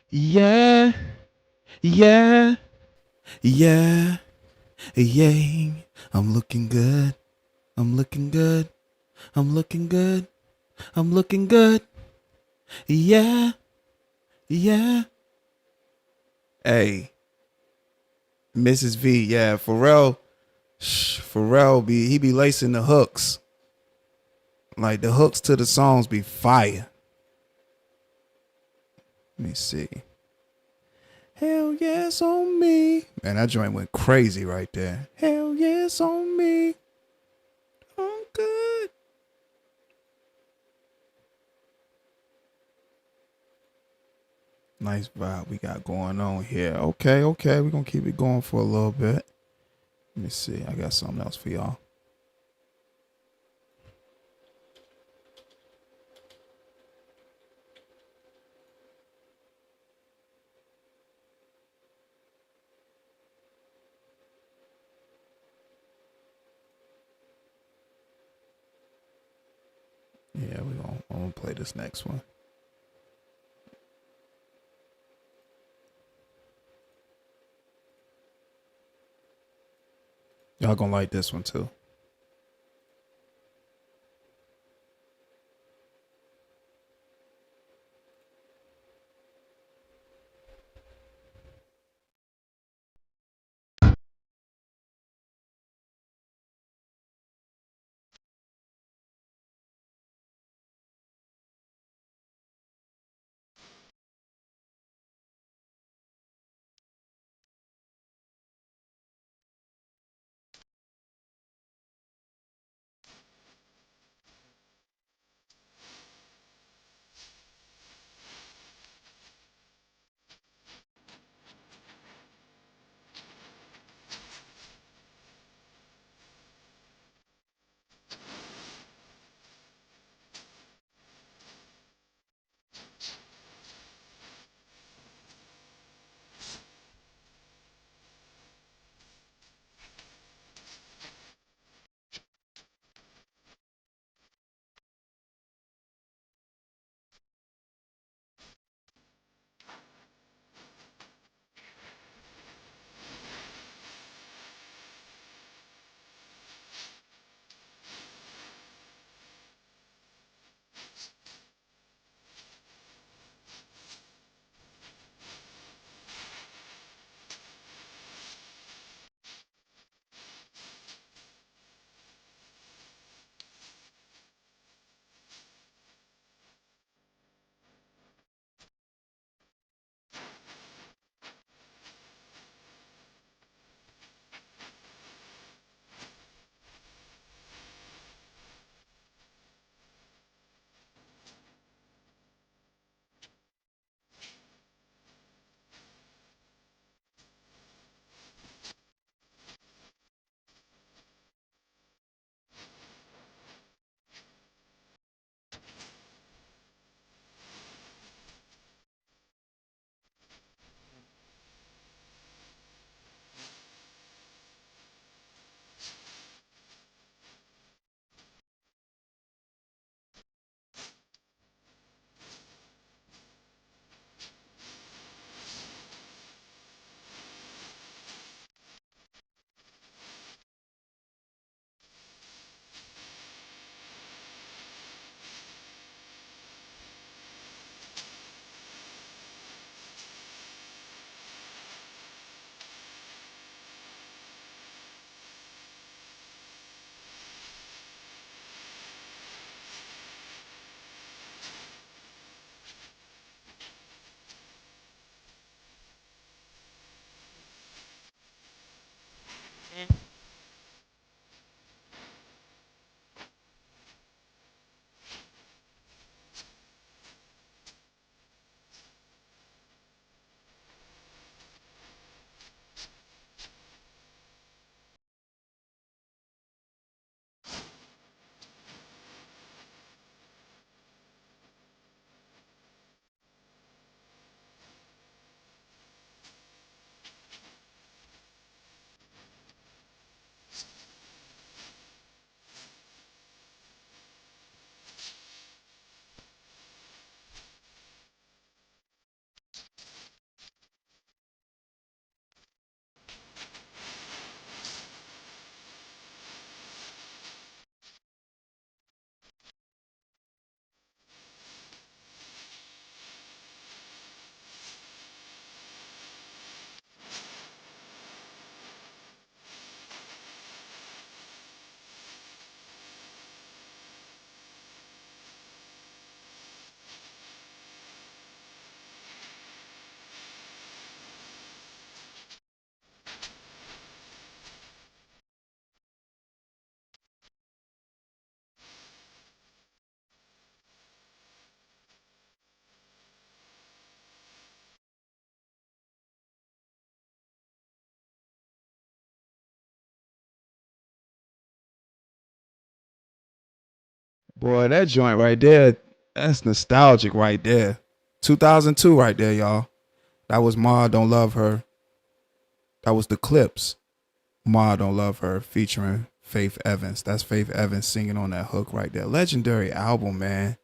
Yeah, yeah. Yeah, yay. I'm looking good. I'm looking good. I'm looking good. I'm looking good. Yeah, yeah. Hey, Mrs. V, yeah, Pharrell he be lacing the hooks. Like the hooks to the songs be fire. Let me see. Hell yes on me. Man, that joint went crazy right there. Hell yes on me. I'm good. Nice vibe we got going on here. Okay. We're going to keep it going for a little bit. Let me see. I got something else for y'all. Yeah, I'm gonna play this next one. Y'all gonna like this one too. Boy, that joint right there, that's nostalgic right there. 2002 right there, y'all. That was Ma Don't Love Her. That was the Clipse. Ma Don't Love Her featuring Faith Evans. That's Faith Evans singing on that hook right there. Legendary album, man.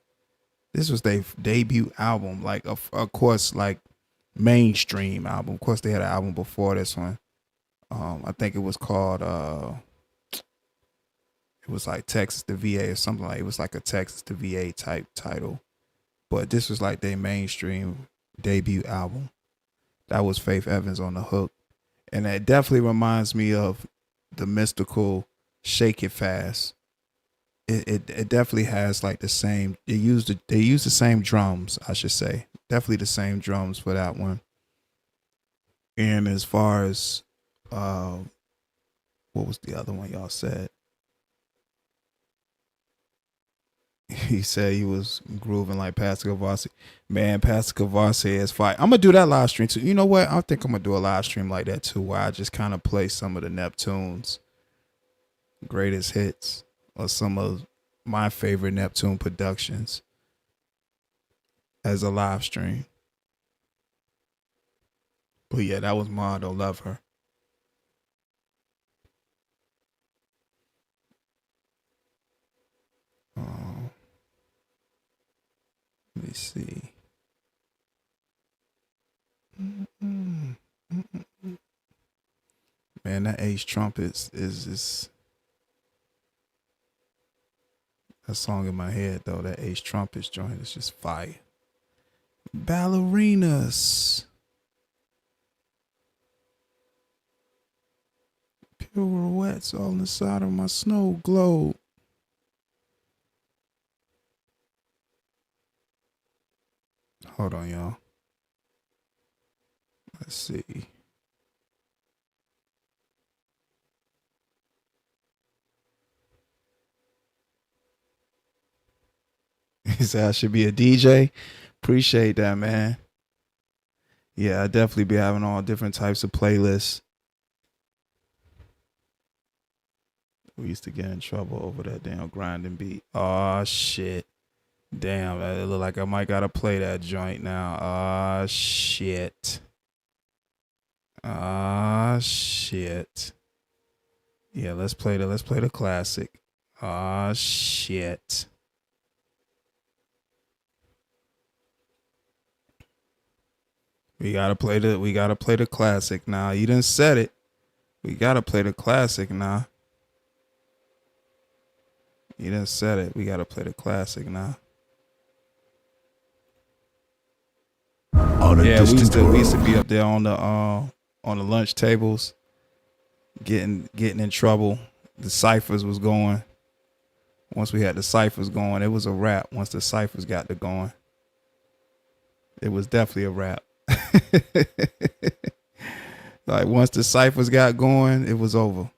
This was their debut album. Like, of course, like mainstream album. Of course, they had an album before this one. I think it was called it was like Texas to VA or something like it was like a Texas to VA type title. But this was like their mainstream debut album. That was Faith Evans on the hook. And that definitely reminds me of the mystical Shake It Fast. It definitely has like the same, they used the same drums, I should say. Definitely the same drums for that one. And as far as what was the other one y'all said? He said he was grooving like Pastor Kavasi. Man, Pastor Kavasi is fire. I'm gonna do that live stream too. You know what? I think I'm gonna do a live stream like that too, where I just kind of play some of the Neptune's greatest hits or some of my favorite Neptune productions as a live stream. But yeah, that was Ma Don't Love Her. Let me see. Man, that Ace Trumpets is that song in my head though. That Ace Trumpets joint is just fire. Ballerinas. Pirouettes all inside of my snow globe. Hold on, y'all. Let's see. He said I should be a DJ. Appreciate that, man. Yeah, I definitely be having all different types of playlists. We used to get in trouble over that damn grinding beat. Oh shit. Damn, it look like I might gotta play that joint now. Ah shit. Ah shit. Yeah, let's play the classic. Ah shit. We gotta play the classic now. You done said it. We gotta play the classic now. You done said it. We gotta play the classic now. Yeah, we used to be up there on the lunch tables, getting in trouble. The ciphers was going. Once we had the ciphers going, it was a wrap. Once the ciphers got to going, it was definitely a wrap. Like once the ciphers got going, it was over.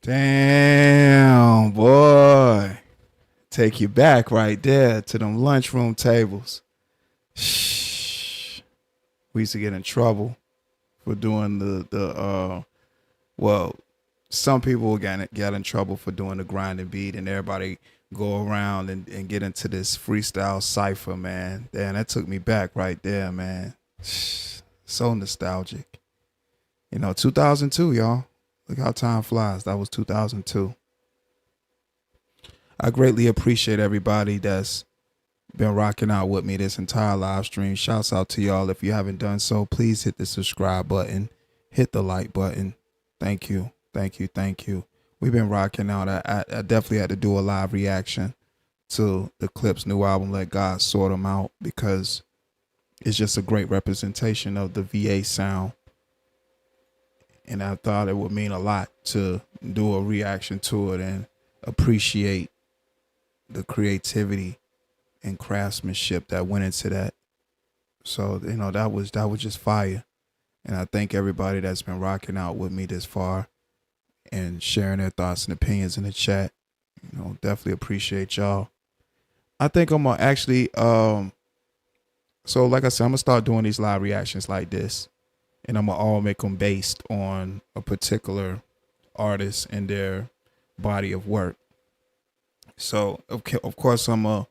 Damn, boy. Take you back right there to them lunchroom tables. Shh. We used to get in trouble for doing well, some people get in trouble for doing the grinding beat, and everybody go around and get into this freestyle cipher, man. Damn, that took me back right there, man. So nostalgic. 2002, y'all. Look how time flies. That was 2002. I greatly appreciate everybody that's been rocking out with me this entire live stream. Shouts out to y'all. If you haven't done so, please hit the subscribe button. Hit the like button. Thank you. Thank you. Thank you. We've been rocking out. I definitely had to do a live reaction to the Clipse new album, Let God Sort 'Em Out, because it's just a great representation of the VA sound. And I thought it would mean a lot to do a reaction to it and appreciate the creativity and craftsmanship that went into that. So, that was just fire. And I thank everybody that's been rocking out with me this far and sharing their thoughts and opinions in the chat. Definitely appreciate y'all. I think I'm gonna actually, so like I said, I'm gonna start doing these live reactions like this, and I'm gonna all make them based on a particular artist and their body of work. So of course I'm a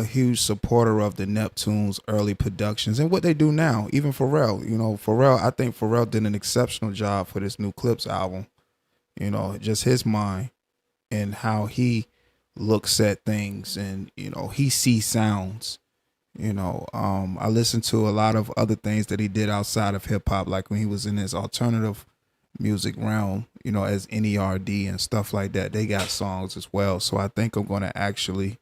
huge supporter of the Neptune's early productions and what they do now. Even Pharrell, I think Pharrell did an exceptional job for this new Clipse album. Just his mind and how he looks at things, and he sees sounds. I listened to a lot of other things that he did outside of hip hop, like when he was in his alternative music realm, as NERD and stuff like that. They got songs as well. So I think I'm going to actually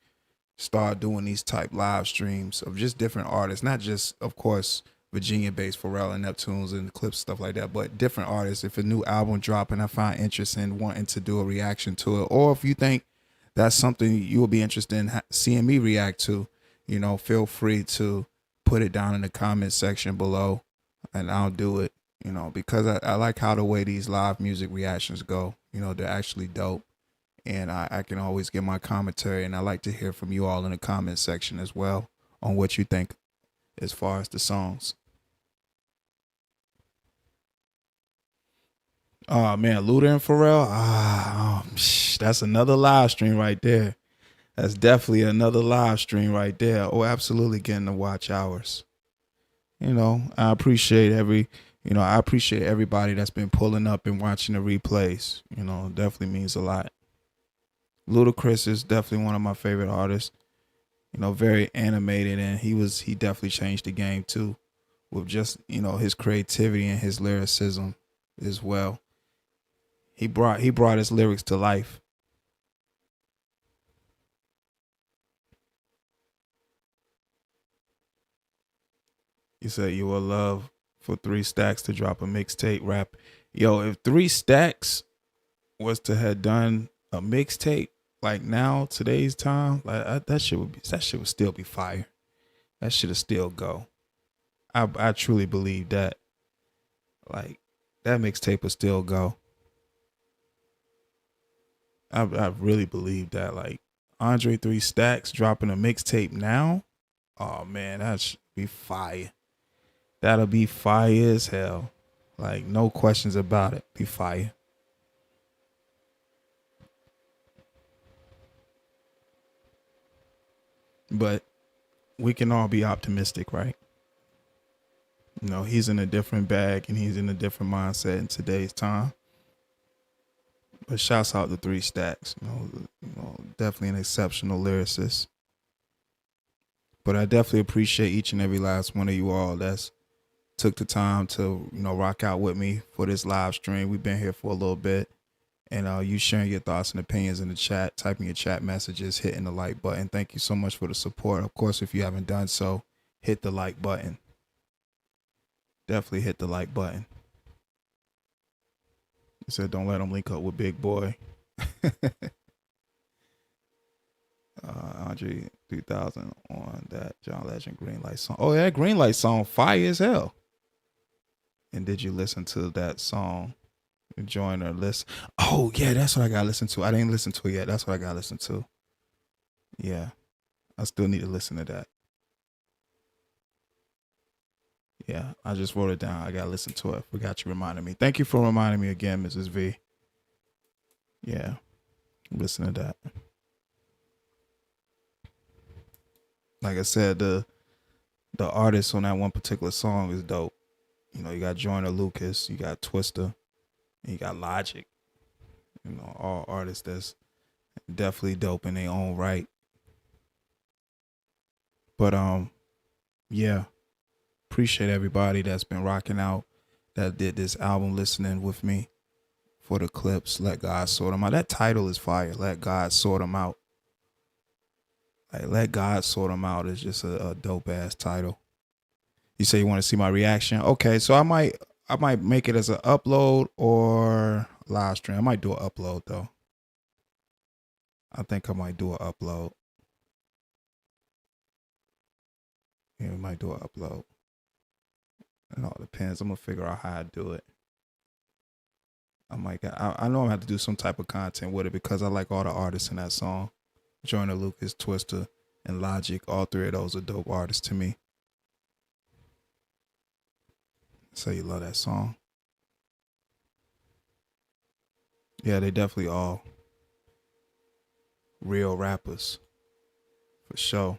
start doing these type live streams of just different artists, not just, of course, Virginia-based Pharrell and Neptunes and Clipse, stuff like that, but different artists. If a new album drop and I find interest in wanting to do a reaction to it, or if you think that's something you will be interested in seeing me react to, feel free to put it down in the comment section below, and I'll do it. Because I like how the way these live music reactions go. They're actually dope. And I can always get my commentary, and I like to hear from you all in the comment section as well on what you think as far as the songs. Oh man, Luda and Pharrell. That's another live stream right there. That's definitely another live stream right there. Oh, absolutely getting the watch hours. I appreciate everybody that's been pulling up and watching the replays. Definitely means a lot. Ludacris is definitely one of my favorite artists. Very animated, and he definitely changed the game too, with just his creativity and his lyricism as well. He brought his lyrics to life. You said you would love for 3 Stacks to drop a mixtape rap. Yo, if 3 Stacks was to have done a mixtape like now, today's time, like that shit would still be fire. That shit would still go. I truly believe that. Like that mixtape would still go. I really believe that. Like Andre 3 Stacks dropping a mixtape now. Oh man, that should be fire. That'll be fire as hell. Like no questions about it. Be fire. But we can all be optimistic, right? He's in a different bag and he's in a different mindset in today's time. But shouts out to 3 Stacks. Definitely an exceptional lyricist. But I definitely appreciate each and every last one of you all that's took the time to, rock out with me for this live stream. We've been here for a little bit. And you sharing your thoughts and opinions in the chat, typing your chat messages, hitting the like button. Thank you so much for the support. Of course, if you haven't done so, hit the like button. Definitely hit the like button. He said, don't let him link up with Big Boy. Andre 3000 on that John Legend Greenlight song. Oh, yeah, Greenlight song, fire as hell. And did you listen to that song? Join or list. Oh yeah, that's what I gotta listen to. I didn't listen to it yet. That's what I gotta listen to. Yeah, I still need to listen to that. Yeah, I just wrote it down. I gotta listen to it. Forgot you reminded me. Thank you for reminding me again, Mrs. V. Yeah, listen to that. Like I said, the artist on that one particular song is dope. You know, you got Joyner Lucas, you got Twista, and you got Logic. You know, all artists that's definitely dope in their own right. But yeah, appreciate everybody that's been rocking out, that did this album listening with me for the Clipse. Let God Sort Them Out. That title is fire. Let God Sort Them Out. Like, Let God Sort Them Out is just a dope ass title. You say you want to see my reaction? Okay, so I might make it as an upload or live stream. I might do an upload though. I think I might do an upload. Yeah, we might do an upload. It all depends. I'm gonna figure out how I do it. I know I'm gonna have to do some type of content with it because I like all the artists in that song. Joyner Lucas, Twista, and Logic. All three of those are dope artists to me. So you love that song. Yeah, they definitely all real rappers. For sure.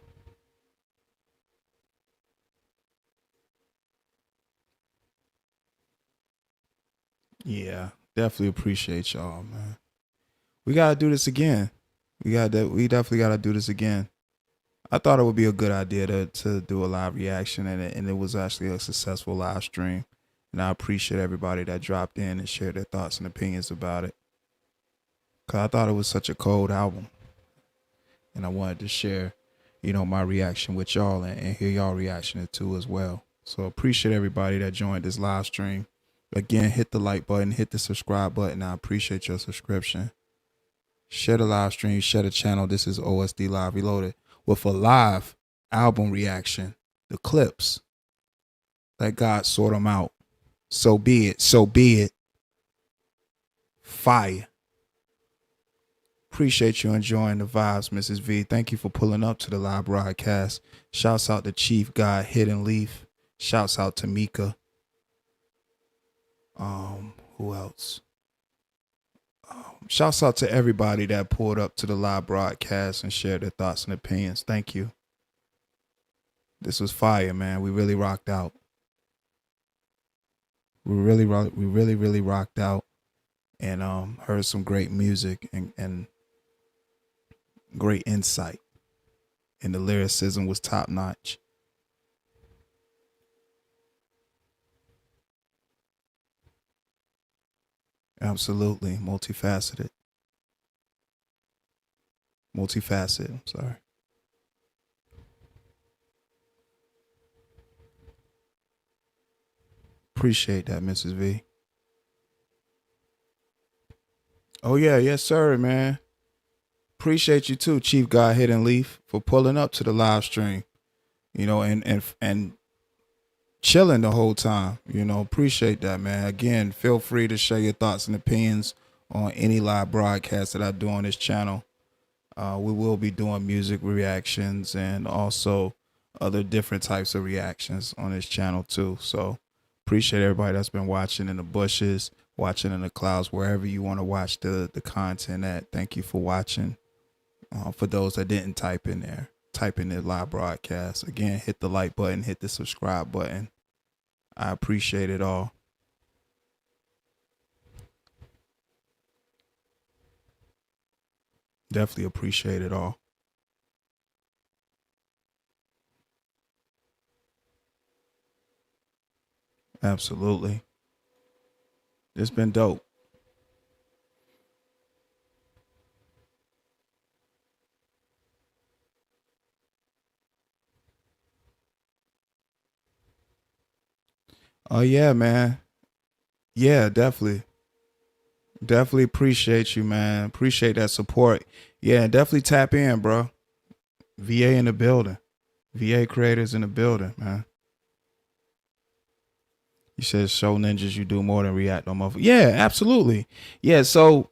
Yeah, definitely appreciate y'all, man. We gotta do this again. We definitely gotta do this again. I thought it would be a good idea to do a live reaction, and it was actually a successful live stream. And I appreciate everybody that dropped in and shared their thoughts and opinions about it. Cause I thought it was such a cold album, and I wanted to share, you know, my reaction with y'all and hear y'all reaction too as well. So appreciate everybody that joined this live stream. Again, hit the like button, hit the subscribe button. I appreciate your subscription. Share the live stream, share the channel. This is OSD Live Reloaded with a live album reaction. The Clipse. Let God Sort Them Out. So be it. So be it. Fire. Appreciate you enjoying the vibes, Mrs. V. Thank you for pulling up to the live broadcast. Shouts out to Chief God, Hidden Leaf. Shouts out to Mika. Who else? Shouts out to everybody that pulled up to the live broadcast and shared their thoughts and opinions. Thank you. This was fire, man. We really rocked out. We really rocked out, and heard some great music and great insight. And the lyricism was top notch. Absolutely. Multifaceted. I'm sorry. Appreciate that, Mrs. V. Oh, yeah. Yes, sir, man. Appreciate you too, Chief God Hidden Leaf, for pulling up to the live stream, you know, and chilling the whole time. You know, appreciate that, man. Again, feel free to share your thoughts and opinions on any live broadcast that I do on this channel. We will be doing music reactions and also other different types of reactions on this channel too. So appreciate everybody that's been watching in the bushes, watching in the clouds, wherever you want to watch the content at. Thank you for watching. For those that didn't type in there, type in the live broadcast. Again, hit the like button, hit the subscribe button. I appreciate it all. Definitely appreciate it all. Absolutely. It's been dope. Oh yeah, man. Yeah, definitely. Definitely appreciate you, man. Appreciate that support. Yeah, definitely tap in, bro. VA in the building. VA creators in the building, man. You said show ninjas you do more than react on motherfuckers. Yeah, absolutely. Yeah, so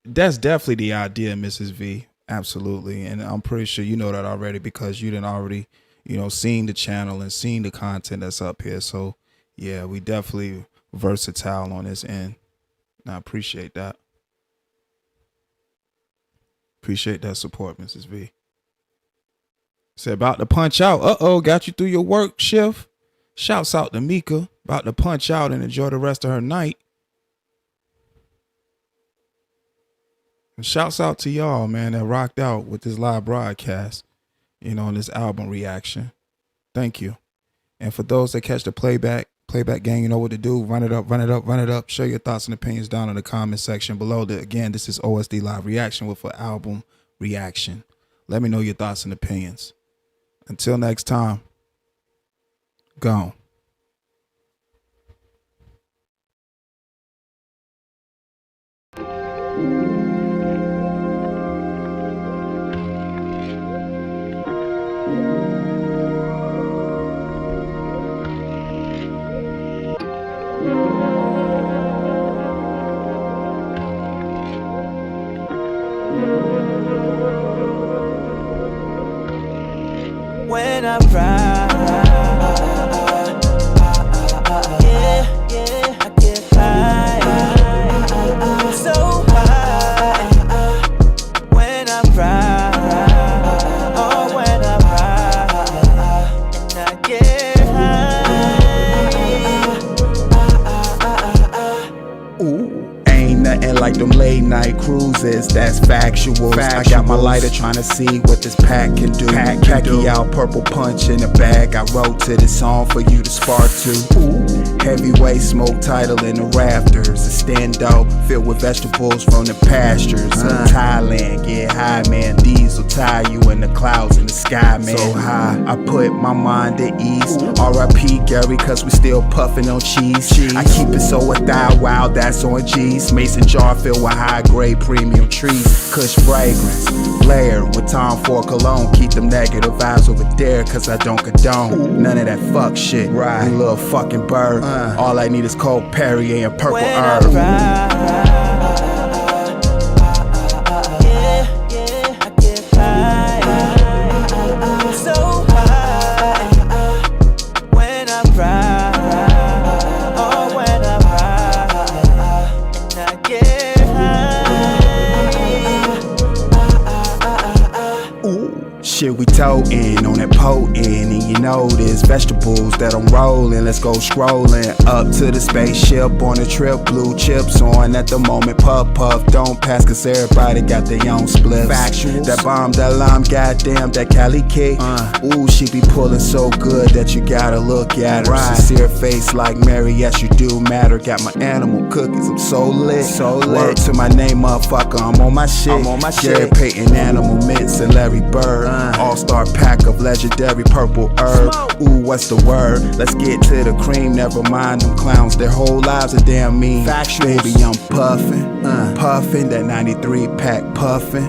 that's definitely the idea, Mrs. V. Absolutely. And I'm pretty sure you know that already because you done already, seen the channel and seen the content that's up here. So yeah, we definitely versatile on this end. And I appreciate that. Appreciate that support, Mrs. V. Said about to punch out. Uh-oh, got you through your work shift. Shouts out to Mika. About to punch out and enjoy the rest of her night. And shouts out to y'all, man, that rocked out with this live broadcast, on this album reaction. Thank you. And for those that catch the playback gang, you know what to do. Run it up, run it up, run it up. Share your thoughts and opinions down in the comment section below. Again, this is OSD Live Reaction with an album reaction. Let me know your thoughts and opinions. Until next time, gone. When I ride, I get high, so high. When I ride, oh, when I ride, and I get high. Ooh, ain't nothing like them late night cruises, that's factuals. I got my lighter trying to see what this pack can do. Khaki out, purple punch in the bag. I wrote to this song for you to spark to. Ooh, heavyweight smoke title in the rafters. A stand-out filled with vegetables from the pastures of Thailand. Get high, man, these will tie you in the clouds in the sky, man. So high, I put my mind at ease. R.I.P. Gary, cause we still puffin' on cheese. I keep it so a thou, wow, that's on G's. Mason jar filled with high-grade premium trees. Kush fragrance, layered with Tom Ford cologne. Keep them negative vibes over there, cause I don't condone none of that fuck shit. Right, you little fucking bird. All I need is cold Perrier and purple herb. I get high, so high. When I ride, oh, when I ride, and I get high. Ooh, shit, we totin' on that potent, and you know there's vegetables that I'm rolling. Let's go scrolling up to the spaceship on a trip. Blue chips on at the moment. Puff puff, don't pass, cause everybody got their own spliffs. Factuals. That bomb, that lime, goddamn, that Cali kick. Ooh, she be pulling so good that you gotta look at her. Right. Sincere face like Mary, yes you do matter. Got my animal cookies, I'm so lit. Word to my name, motherfucker, I'm on my shit. Gary Payton, Animal Mints, and Larry Bird. All-star pack of legendary purple herb. Ooh, what's the word? Let's get to the cream. Never mind them clowns, their whole lives are damn mean. Baby, I'm puffin', puffin', that 93 pack puffin',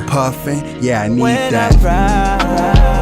puffin'. Yeah, I need When that. I ride,